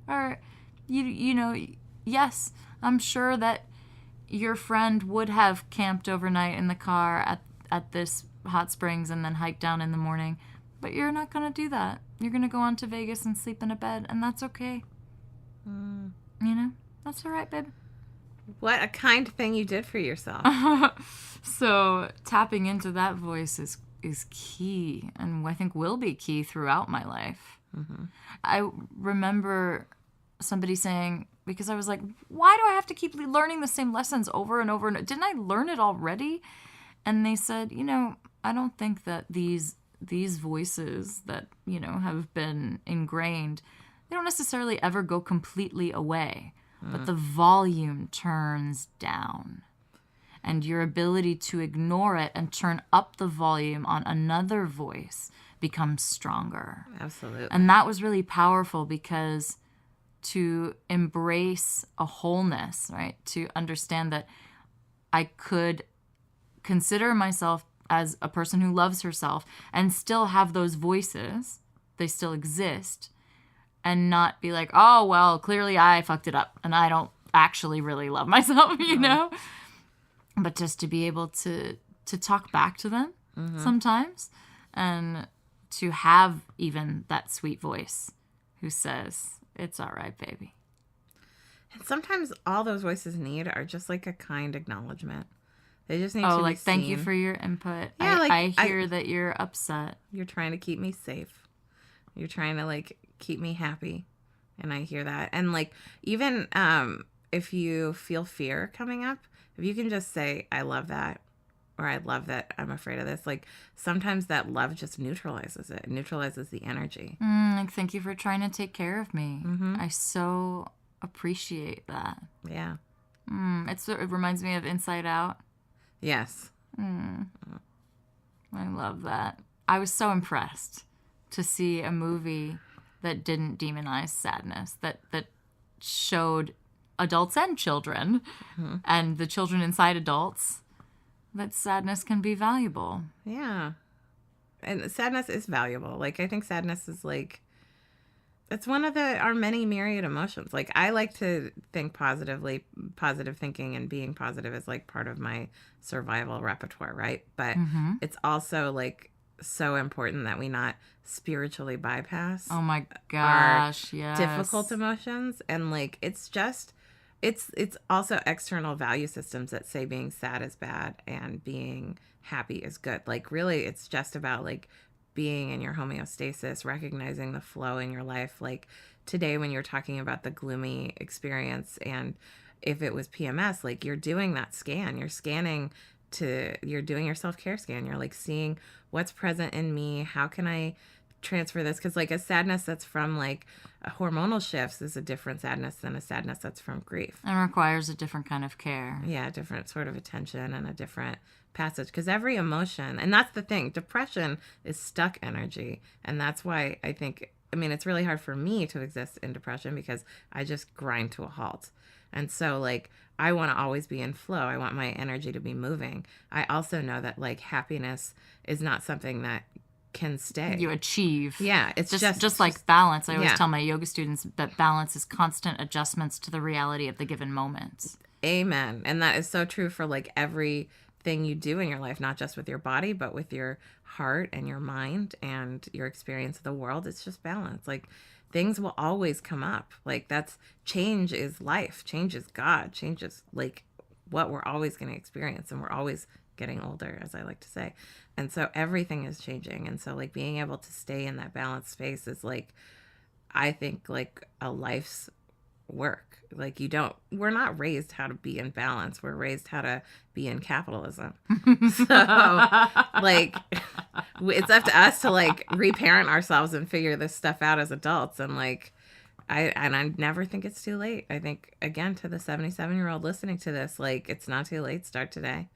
Or, you know, yes, I'm sure that your friend would have camped overnight in the car at this hot springs and then hiked down in the morning. But you're not going to do that. You're going to go on to Vegas and sleep in a bed, and that's okay. You know? That's all right, babe. What a kind thing you did for yourself. So tapping into that voice is key, and I think will be key throughout my life. I remember somebody saying, because I was like, why do I have to keep learning the same lessons over and over? And didn't I learn it already? And they said, you know, I don't think that these voices that, you know, have been ingrained, they don't necessarily ever go completely away, but the volume turns down. And your ability to ignore it and turn up the volume on another voice becomes stronger. Absolutely. And that was really powerful, because to embrace a wholeness, right? To understand that I could consider myself as a person who loves herself and still have those voices, they still exist, and not be like, oh, well, clearly I fucked it up and I don't actually really love myself, you know? But just to be able to talk back to them sometimes, and to have even that sweet voice who says, it's all right, baby. And sometimes all those voices need are just like a kind acknowledgement. They just need to be thank you seen. for your input. Yeah, I hear that you're upset. You're trying to keep me safe. You're trying to like keep me happy. And I hear that. And like, even if you feel fear coming up, if you can just say, I love that, or I love that I'm afraid of this, like sometimes that love just neutralizes it. It neutralizes the energy. Like, thank you for trying to take care of me. I so appreciate that. Yeah. It reminds me of Inside Out. Yes. I love that. I was so impressed to see a movie that didn't demonize sadness, that showed adults and children, and the children inside adults, that sadness can be valuable. Yeah. And sadness is valuable. Like, I think sadness is like, it's one of our many myriad emotions. Like, I like to think positively. Positive thinking and being positive is like part of my survival repertoire, right? But it's also like so important that we not spiritually bypass Oh my gosh, yes. difficult emotions. And like, it's just, it's also external value systems that say being sad is bad and being happy is good. Like, really, it's just about like being in your homeostasis, recognizing the flow in your life. Like today, when you're talking about the gloomy experience, and if it was PMS, like you're doing that scan, you're doing your self-care scan. You're like seeing what's present in me. How can I transfer this? Because like a sadness that's from like hormonal shifts is a different sadness than a sadness that's from grief. And requires a different kind of care. Yeah, a different sort of attention and a different passage. Because every emotion, and that's the thing, depression is stuck energy. And that's why I think, I mean, it's really hard for me to exist in depression because I just grind to a halt. And so like, I want to always be in flow. I want my energy to be moving. I also know that like happiness is not something that can stay. You achieve. Yeah, it's just like balance. I always yeah. tell my yoga students that balance is constant adjustments to the reality of the given moment. Amen. And that is so true for like everything you do in your life, not just with your body, but with your heart and your mind and your experience of the world. It's just balance. Like things will always come up. Like that's change is life. Change is God. Change is like what we're always going to experience. And we're always getting older, as I like to say. And so everything is changing. And so like being able to stay in that balanced space is like, I think like a life's work. Like we're not raised how to be in balance. We're raised how to be in capitalism. So like it's up to us to like reparent ourselves and figure this stuff out as adults. And like, I never think it's too late. I think again, to the 77-year-old listening to this, like it's not too late. Start today.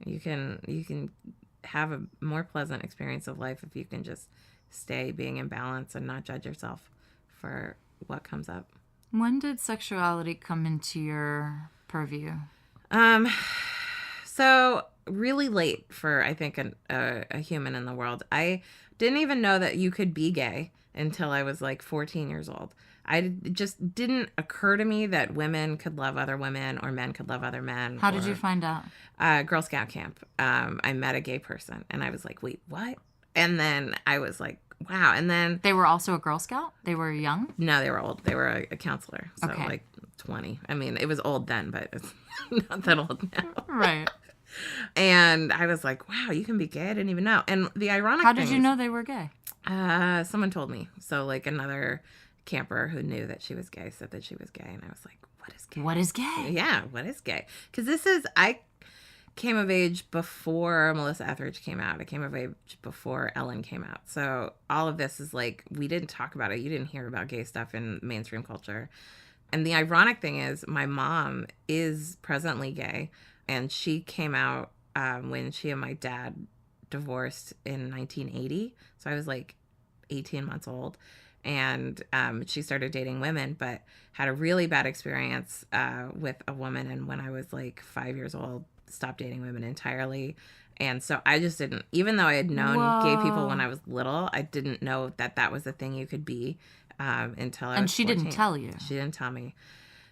You can have a more pleasant experience of life if you can just stay being in balance and not judge yourself for what comes up. When did sexuality come into your purview? So really late for, I think, a human in the world. I didn't even know that you could be gay until I was like 14 years old. It just didn't occur to me that women could love other women or men could love other men. How did you find out? Girl Scout camp. I met a gay person and I was like, wait, what? And then I was like, wow. And then They were also a Girl Scout? They were young? no, they were old. They were a counselor. So Okay. like 20. I mean, it was old then, but it's not that old now. Right. And I was like, wow, you can be gay. I didn't even know. And the ironic How thing did you is, know they were gay? someone told me. So like another camper who knew that she was gay said that she was gay. And I was like, what is gay? What is gay? Yeah, what is gay? Because I came of age before Melissa Etheridge came out. I came of age before Ellen came out. So all of this is like, we didn't talk about it. You didn't hear about gay stuff in mainstream culture. And the ironic thing is my mom is presently gay. And she came out when she and my dad divorced in 1980. So I was like 18 months old. And she started dating women, but had a really bad experience with a woman. And when I was like 5 years old, stopped dating women entirely. And so I just didn't, even though I had known gay people when I was little, I didn't know that that was a thing you could be until I was And she 14. didn't tell you. She didn't tell me.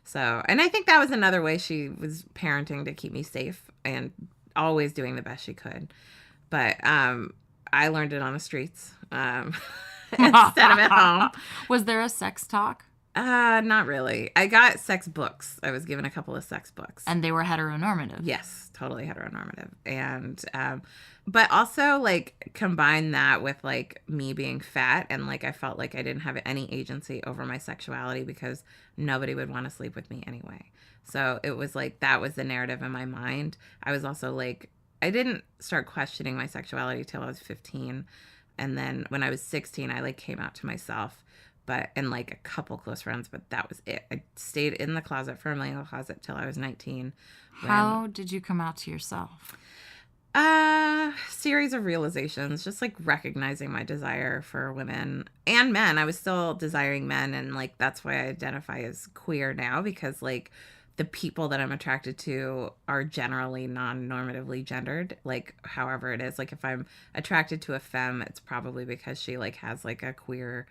So, and I think that was another way she was parenting to keep me safe and always doing the best she could. But I learned it on the streets instead of at home. Was there a sex talk? Not really. I got sex books. I was given a couple of sex books. And they were heteronormative. Yes, totally heteronormative. And but also like combine that with like me being fat and like I felt like I didn't have any agency over my sexuality because nobody would want to sleep with me anyway. So it was like that was the narrative in my mind. I was also like I didn't start questioning my sexuality till I was 15. And then when I was 16, I like came out to myself. But and like a couple close friends, but that was it. I stayed in the closet, firmly in the closet, till I was 19. How did you come out to yourself? Series of realizations, just like recognizing my desire for women and men. I was still desiring men, and like that's why I identify as queer now, because like the people that I'm attracted to are generally non-normatively gendered, like however it is. Like if I'm attracted to a femme, it's probably because she like has like a queer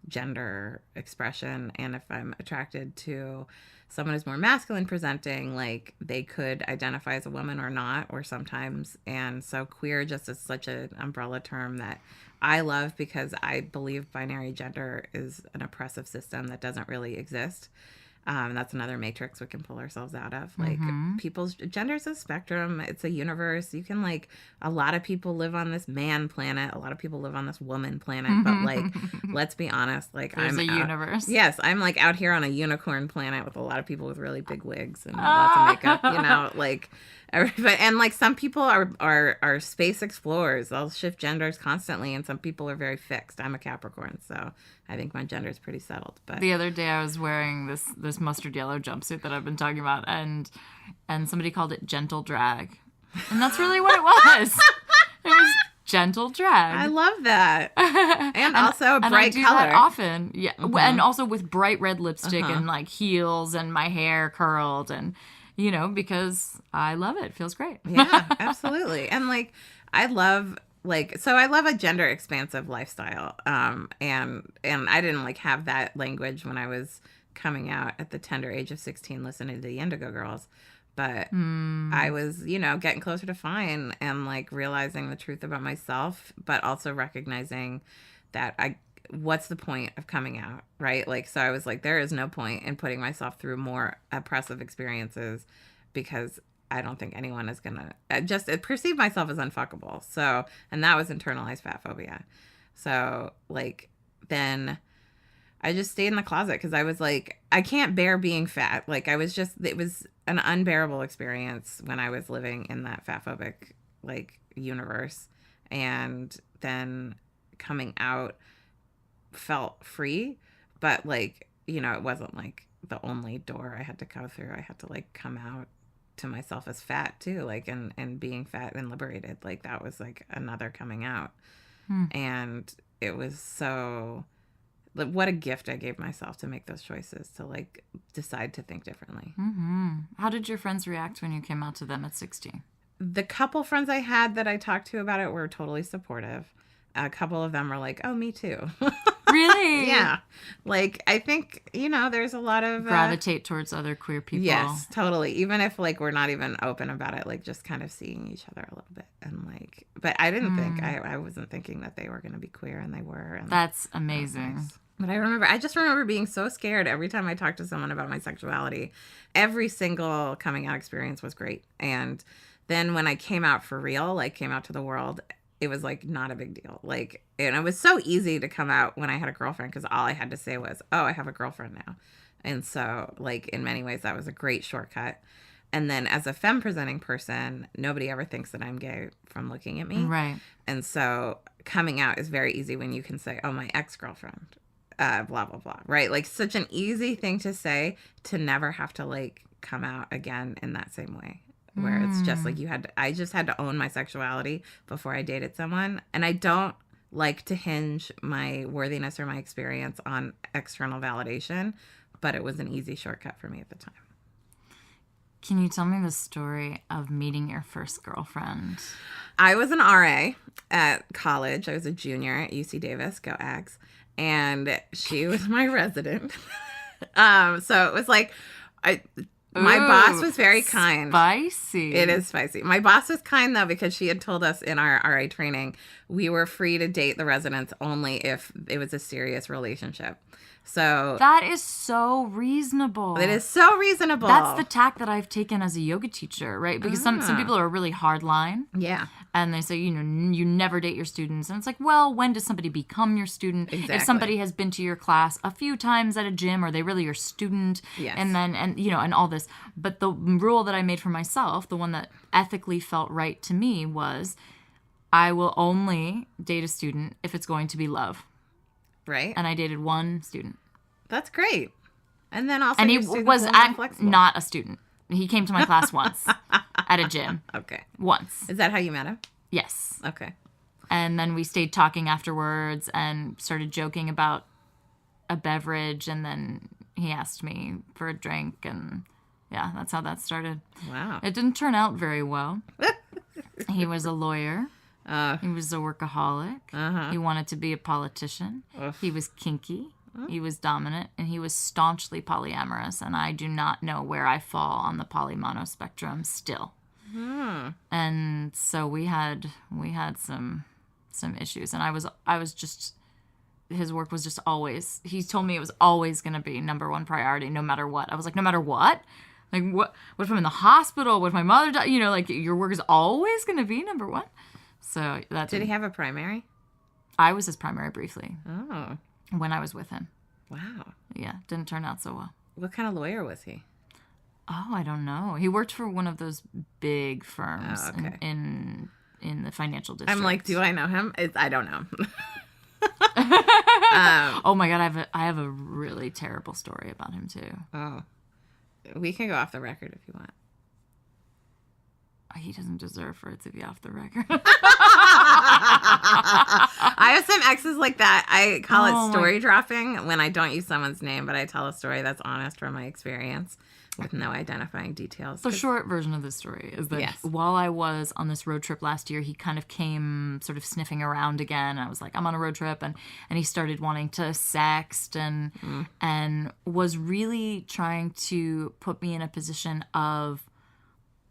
gender expression, and if I'm attracted to someone who's more masculine presenting, like they could identify as a woman or not, or sometimes. And so queer just is such an umbrella term that I love because I believe binary gender is an oppressive system that doesn't really exist. That's another matrix we can pull ourselves out of. Like people's gender is a spectrum. It's a universe. You can like, a lot of people live on this man planet. A lot of people live on this woman planet. But like, let's be honest. Like There's a universe. Yes. I'm like out here on a unicorn planet with a lot of people with really big wigs and lots of makeup, you know, like everybody. And like some people are space explorers. They'll shift genders constantly. And some people are very fixed. I'm a Capricorn. So I think my gender is pretty settled. But the other day I was wearing this mustard yellow jumpsuit that I've been talking about, and somebody called it gentle drag, and that's really what it was. It was gentle drag. I love that, and also a bright and I do color. that often, yeah, and also with bright red lipstick and like heels and my hair curled, and you know, because I love it. It feels great. Yeah, absolutely, and like I love. Like, so I love a gender expansive lifestyle. And I didn't like have that language when I was coming out at the tender age of 16, listening to the Indigo Girls. But I was, you know, getting closer to fine and like realizing the truth about myself, but also recognizing that what's the point of coming out, right? Like, so I was like, there is no point in putting myself through more oppressive experiences because I don't think anyone is going to just perceive myself as unfuckable. So, and that was internalized fat phobia. So like, then I just stayed in the closet because I was like, I can't bear being fat. Like it was an unbearable experience when I was living in that fat phobic like universe. And then coming out felt free, but like, you know, it wasn't like the only door I had to go through. I had to like come out to myself as fat too, like and being fat and liberated, like that was like another coming out. And it was so like what a gift I gave myself to make those choices, to like decide to think differently. How did your friends react when you came out to them at 16? the couple friends I had that I talked to about it were totally supportive. A couple of them were like, oh, me too. Really? Yeah. Like, I think, there's a lot of... gravitate towards other queer people. Yes, totally. Even if, like, we're not even open about it, like, just kind of seeing each other a little bit. And, like, but I didn't think, I wasn't thinking that they were going to be queer, and they were. And that's amazing. Nice. But I just remember being so scared every time I talked to someone about my sexuality. Every single coming out experience was great. And then when I came out for real, like, came out to the world, it was, like, not a big deal. Like, and it was so easy to come out when I had a girlfriend, because all I had to say was, oh, I have a girlfriend now. And so, like, in many ways, that was a great shortcut. And then as a femme presenting person, nobody ever thinks that I'm gay from looking at me. Right. And so coming out is very easy when you can say, oh, my ex-girlfriend, blah, blah, blah. Right? Like, such an easy thing to say, to never have to, like, come out again in that same way. Where it's just like I just had to own my sexuality before I dated someone. And I don't like to hinge my worthiness or my experience on external validation, but it was an easy shortcut for me at the time. Can you tell me the story of meeting your first girlfriend? I was an RA at college. I was a junior at UC Davis, go Ags. And she was my resident. So it was like, my boss was very kind. Spicy. It is spicy. My boss was kind, though, because she had told us in our RA training we were free to date the residents only if it was a serious relationship. So that is so reasonable. It is so reasonable. That's the tack that I've taken as a yoga teacher, right? Because some people are really hard line. Yeah. And they say, you never date your students. And it's like, well, when does somebody become your student? Exactly. If somebody has been to your class a few times at a gym, are they really your student? Yes. And then, and all this. But the rule that I made for myself, the one that ethically felt right to me, was I will only date a student if it's going to be love. Right. And I dated one student. That's great. And then also, and he was not a student. He came to my class once at a gym. Okay. Once. Is that how you met him? Yes. Okay. And then we stayed talking afterwards and started joking about a beverage. And then he asked me for a drink. And yeah, that's how that started. Wow. It didn't turn out very well. He was a lawyer. He was a workaholic. He wanted to be a politician. He was kinky. He was dominant, and he was staunchly polyamorous, and I do not know where I fall on the polymono spectrum still. And so we had some issues, and I was just, his work was just always, he told me it was always going to be number one priority no matter what. I was like, no matter what? Like, what if I'm in the hospital? What if my mother died? Like, your work is always going to be number one. So that Did he have a primary? I was his primary briefly. Oh. When I was with him. Wow. Yeah, didn't turn out so well. What kind of lawyer was he? Oh, I don't know. He worked for one of those big firms in the financial district. I'm like, do I know him? I don't know. Oh my God, I have a really terrible story about him too. Oh. We can go off the record if you want. He doesn't deserve for it to be off the record. I have some exes like that. I call it story dropping when I don't use someone's name, but I tell a story that's honest from my experience with no identifying details. The short version of the story is that while I was on this road trip last year, he kind of came sort of sniffing around again. I was like, I'm on a road trip. And he started wanting to sext and was really trying to put me in a position of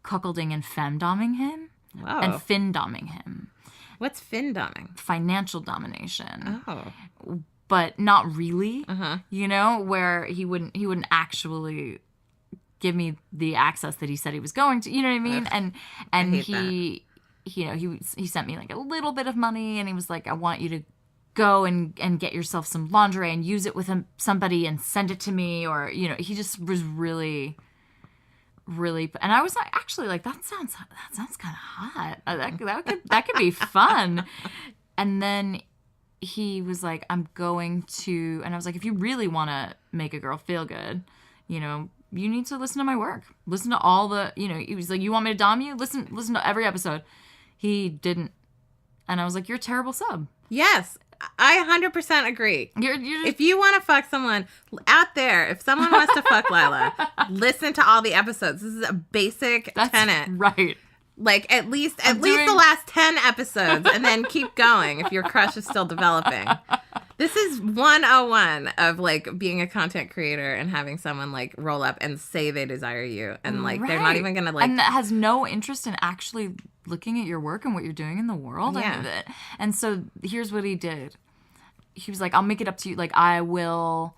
cuckolding and femdoming him. Whoa. And findoming him. What's findoming? Financial domination. Oh. But not really. Where he wouldn't actually give me the access that he said he was going to. You know what I mean? Ugh. And he sent me like a little bit of money, and he was like, I want you to go and get yourself some lingerie and use it with somebody and send it to me, or he just was really. And I was like, actually, like, that sounds kind of hot. That could be fun. And then he was like, I'm going to, and I was like, if you really want to make a girl feel good, you need to listen to my work. Listen to all the, he was like, you want me to dom you? Listen to every episode. He didn't. And I was like, you're a terrible sub. Yes. I 100% agree. You're just... If you want to fuck someone out there, if someone wants to fuck Lila, listen to all the episodes. This is a basic tenet. Right. Like at least the doing- last 10 episodes, and then keep going if your crush is still developing. This is 101 of like being a content creator and having someone like roll up and say they desire you, and like they're not even gonna like, and that has no interest in actually looking at your work and what you're doing in the world. Yeah. And so here's what he did. He was like, I'll make it up to you. Like I'll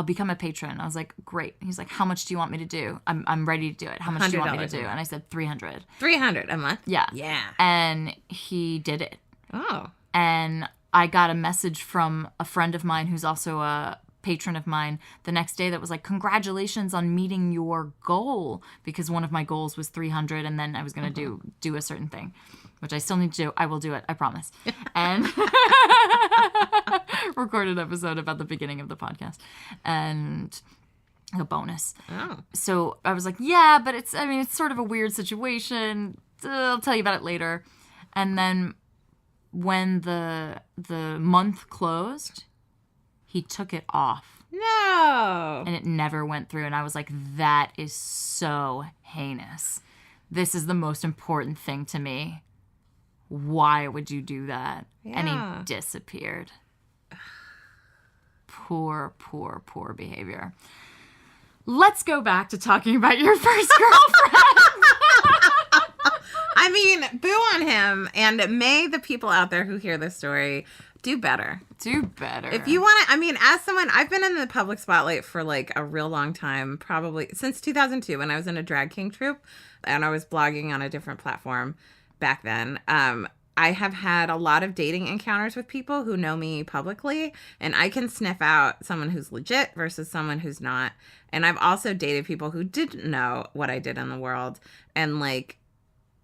become a patron. I was like, great. He's like, how much do you want me to do? I'm ready to do it. How much do you want me to do? And I said, 300. 300 a month. Yeah. Yeah. And he did it. Oh. And I got a message from a friend of mine who's also a patron of mine the next day that was like, congratulations on meeting your goal, because one of my goals was 300, and then I was going to do a certain thing, which I still need to do. I will do it. I promise. And record an episode about the beginning of the podcast and a bonus. Oh. So I was like, yeah, but it's sort of a weird situation. I'll tell you about it later. And then when the month closed, he took it off. No. And it never went through. And I was like, that is so heinous. This is the most important thing to me. Why would you do that? Yeah. And he disappeared. Poor, poor, poor behavior. Let's go back to talking about your first girlfriend. I mean, boo on him, and may the people out there who hear this story do better. Do better. If you want to, I mean, as someone, I've been in the public spotlight for like a real long time, probably since 2002 when I was in a drag king troupe and I was blogging on a different platform back then. I have had a lot of dating encounters with people who know me publicly, and I can sniff out someone who's legit versus someone who's not. And I've also dated people who didn't know what I did in the world and like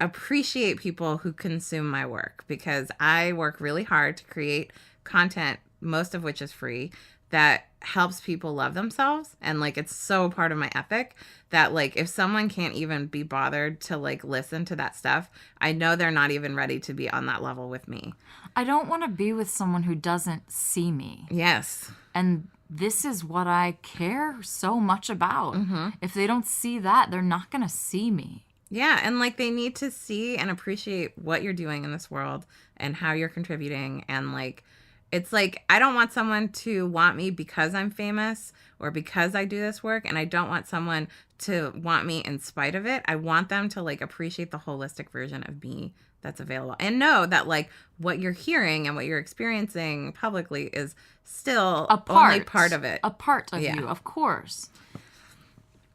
appreciate people who consume my work, because I work really hard to create content, most of which is free, that helps people love themselves. And like, it's so part of my ethic that like, if someone can't even be bothered to like listen to that stuff, I know they're not even ready to be on that level with me. I don't want to be with someone who doesn't see me. Yes. And this is what I care so much about. Mm-hmm. If they don't see that, they're not going to see me. Yeah, and like they need to see and appreciate what you're doing in this world and how you're contributing. And like, it's like, I don't want someone to want me because I'm famous or because I do this work. And I don't want someone to want me in spite of it. I want them to like appreciate the holistic version of me that's available. And know that like what you're hearing and what you're experiencing publicly is still only part of it. A part of you, of course.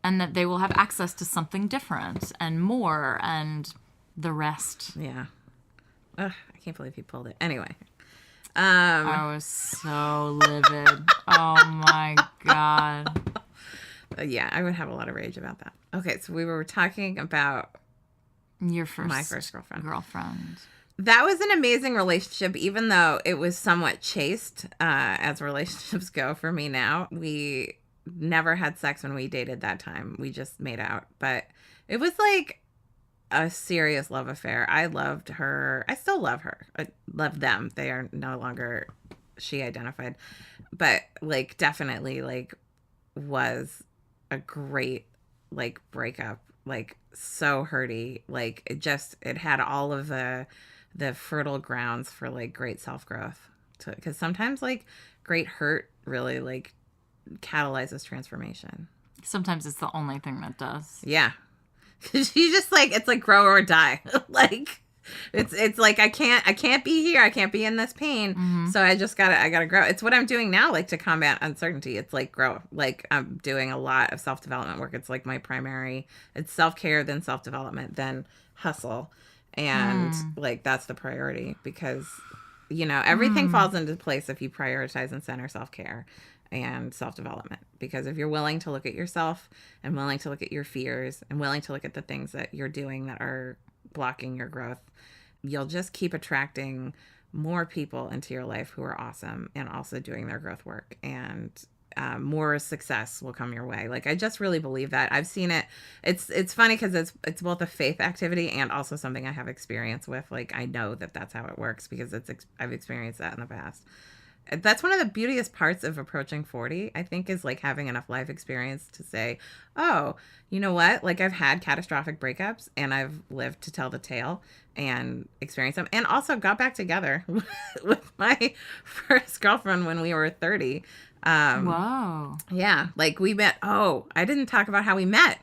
And that they will have access to something different and more and the rest. Yeah. Ugh, I can't believe he pulled it. Anyway. I was so livid. Oh my God. Yeah, I would have a lot of rage about that. Okay, so we were talking about my first girlfriend. That was an amazing relationship, even though it was somewhat chaste, as relationships go for me now. We never had sex when we dated that time. We just made out. But it was like a serious love affair. I loved her. I still love her. I love them. They are no longer she identified. But like definitely like was a great like breakup. Like so hurty. Like it had all of the fertile grounds for like great self-growth. Because sometimes like great hurt really like catalyzes transformation. Sometimes it's the only thing that does. Yeah. You just like, it's like grow or die. Like it's like I can't be here. I can't be in this pain. Mm-hmm. So I gotta grow. It's what I'm doing now, like to combat uncertainty. It's like grow. Like I'm doing a lot of self-development work. It's like my primary, it's self-care, then self-development, then hustle. And like that's the priority, because you know everything falls into place if you prioritize and center self-care and self-development. Because if you're willing to look at yourself and willing to look at your fears and willing to look at the things that you're doing that are blocking your growth, you'll just keep attracting more people into your life who are awesome and also doing their growth work, and more success will come your way. Like I just really believe that. I've seen it. It's funny because it's both a faith activity and also something I have experience with. Like I know that that's how it works because I've experienced that in the past. that's one of the beautiest parts of approaching 40, I think, is like having enough life experience to say, oh, you know what? Like I've had catastrophic breakups and I've lived to tell the tale and experienced them, and also got back together with my first girlfriend when we were 30. Whoa. Yeah. Like we met. Oh, I didn't talk about how we met.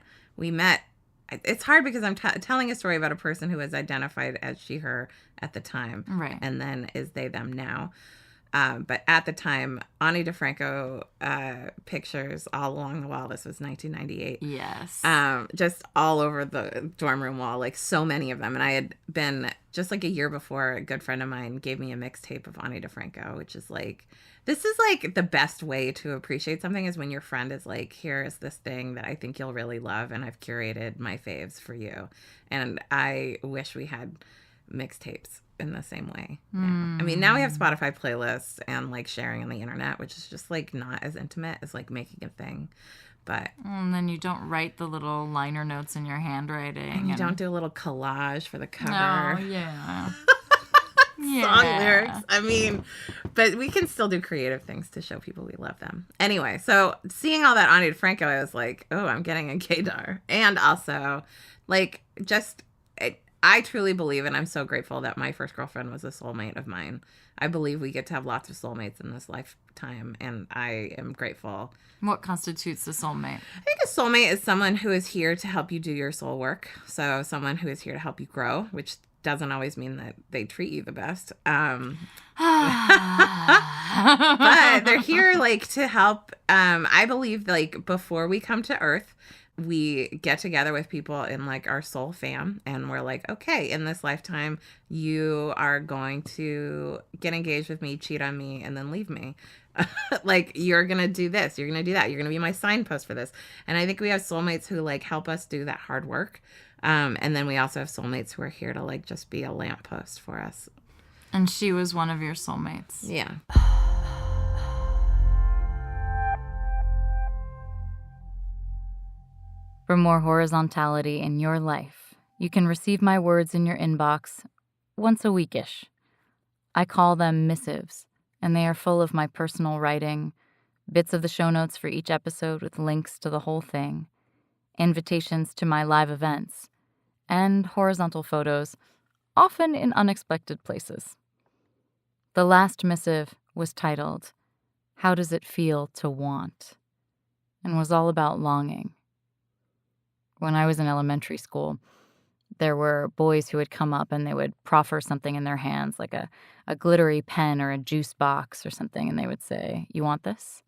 It's hard because I'm telling a story about a person who was identified as she, her at the time. Right. And then is they, them now. But at the time, Ani DeFranco pictures all along the wall. This was 1998. Yes. Just all over the dorm room wall, like so many of them. And I had been, just like a year before, a good friend of mine gave me a mixtape of Ani DeFranco, which is like, this is like the best way to appreciate something is when your friend is like, here is this thing that I think you'll really love. And I've curated my faves for you. And I wish we had mixtapes in the same way. Yeah. I mean, now we have Spotify playlists and like sharing on the internet, which is just like not as intimate as like making a thing. But and then you don't write the little liner notes in your handwriting. And you don't do a little collage for the cover. Oh, yeah. Song lyrics. I mean, but we can still do creative things to show people we love them. Anyway, so seeing all that Ani DeFranco, I was like, oh, I'm getting a gaydar. And also, like, just... I truly believe, and I'm so grateful that my first girlfriend was a soulmate of mine. I believe we get to have lots of soulmates in this lifetime, and I am grateful. What constitutes a soulmate? I think a soulmate is someone who is here to help you do your soul work. So someone who is here to help you grow, which doesn't always mean that they treat you the best. But they're here like to help. I believe like before we come to Earth, we get together with people in like our soul fam and we're like, okay, in this lifetime, you are going to get engaged with me, cheat on me, and then leave me. Like, you're going to do this, you're going to do that. You're going to be my signpost for this. And I think we have soulmates who like help us do that hard work. And then we also have soulmates who are here to like just be a lamppost for us. And she was one of your soulmates. Yeah. For more horizontality in your life, you can receive my words in your inbox once a weekish. I call them missives, and they are full of my personal writing, bits of the show notes for each episode with links to the whole thing, invitations to my live events, and horizontal photos, often in unexpected places. The last missive was titled, How Does It Feel to Want? And was all about longing. When I was in elementary school, there were boys who would come up and they would proffer something in their hands, like a glittery pen or a juice box or something, and they would say, you want this?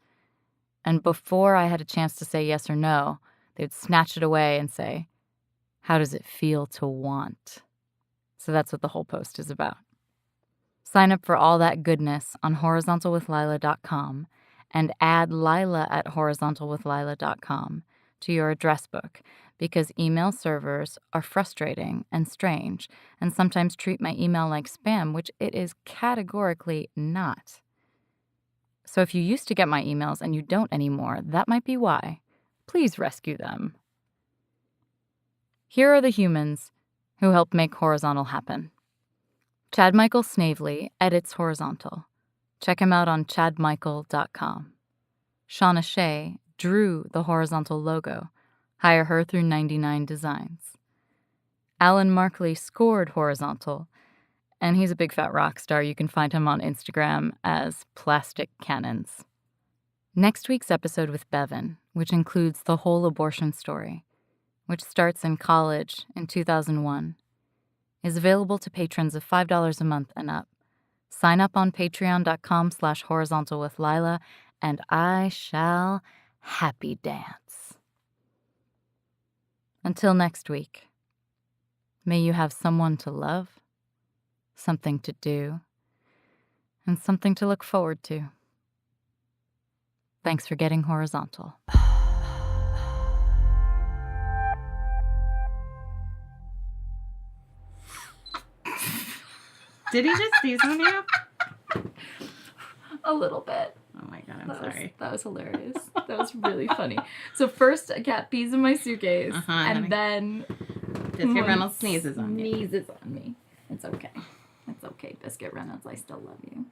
And before I had a chance to say yes or no, they would snatch it away and say, how does it feel to want? So that's what the whole post is about. Sign up for all that goodness on horizontalwithlila.com and add Lila at horizontalwithlila.com to your address book, because email servers are frustrating and strange and sometimes treat my email like spam, which it is categorically not. So if you used to get my emails and you don't anymore, that might be why. Please rescue them. Here are the humans who helped make Horizontal happen. Chad Michael Snavely edits Horizontal. Check him out on chadmichael.com. Shauna Shea drew the Horizontal logo. Hire her through 99 Designs. Alan Markley scored Horizontal, and he's a big fat rock star. You can find him on Instagram as Plastic Cannons. Next week's episode with Bevin, which includes the whole abortion story, which starts in college in 2001, is available to patrons of $5 a month and up. Sign up on patreon.com/horizontalwithlila, and I shall happy dance. Until next week, may you have someone to love, something to do, and something to look forward to. Thanks for getting horizontal. Did he just sneeze on you? A little bit. Oh my God, I'm sorry. That was hilarious. That was really funny. So first, a cat pees in my suitcase, and then Biscuit Reynolds sneezes on you. Sneezes on me. It's okay. It's okay, Biscuit Reynolds. I still love you.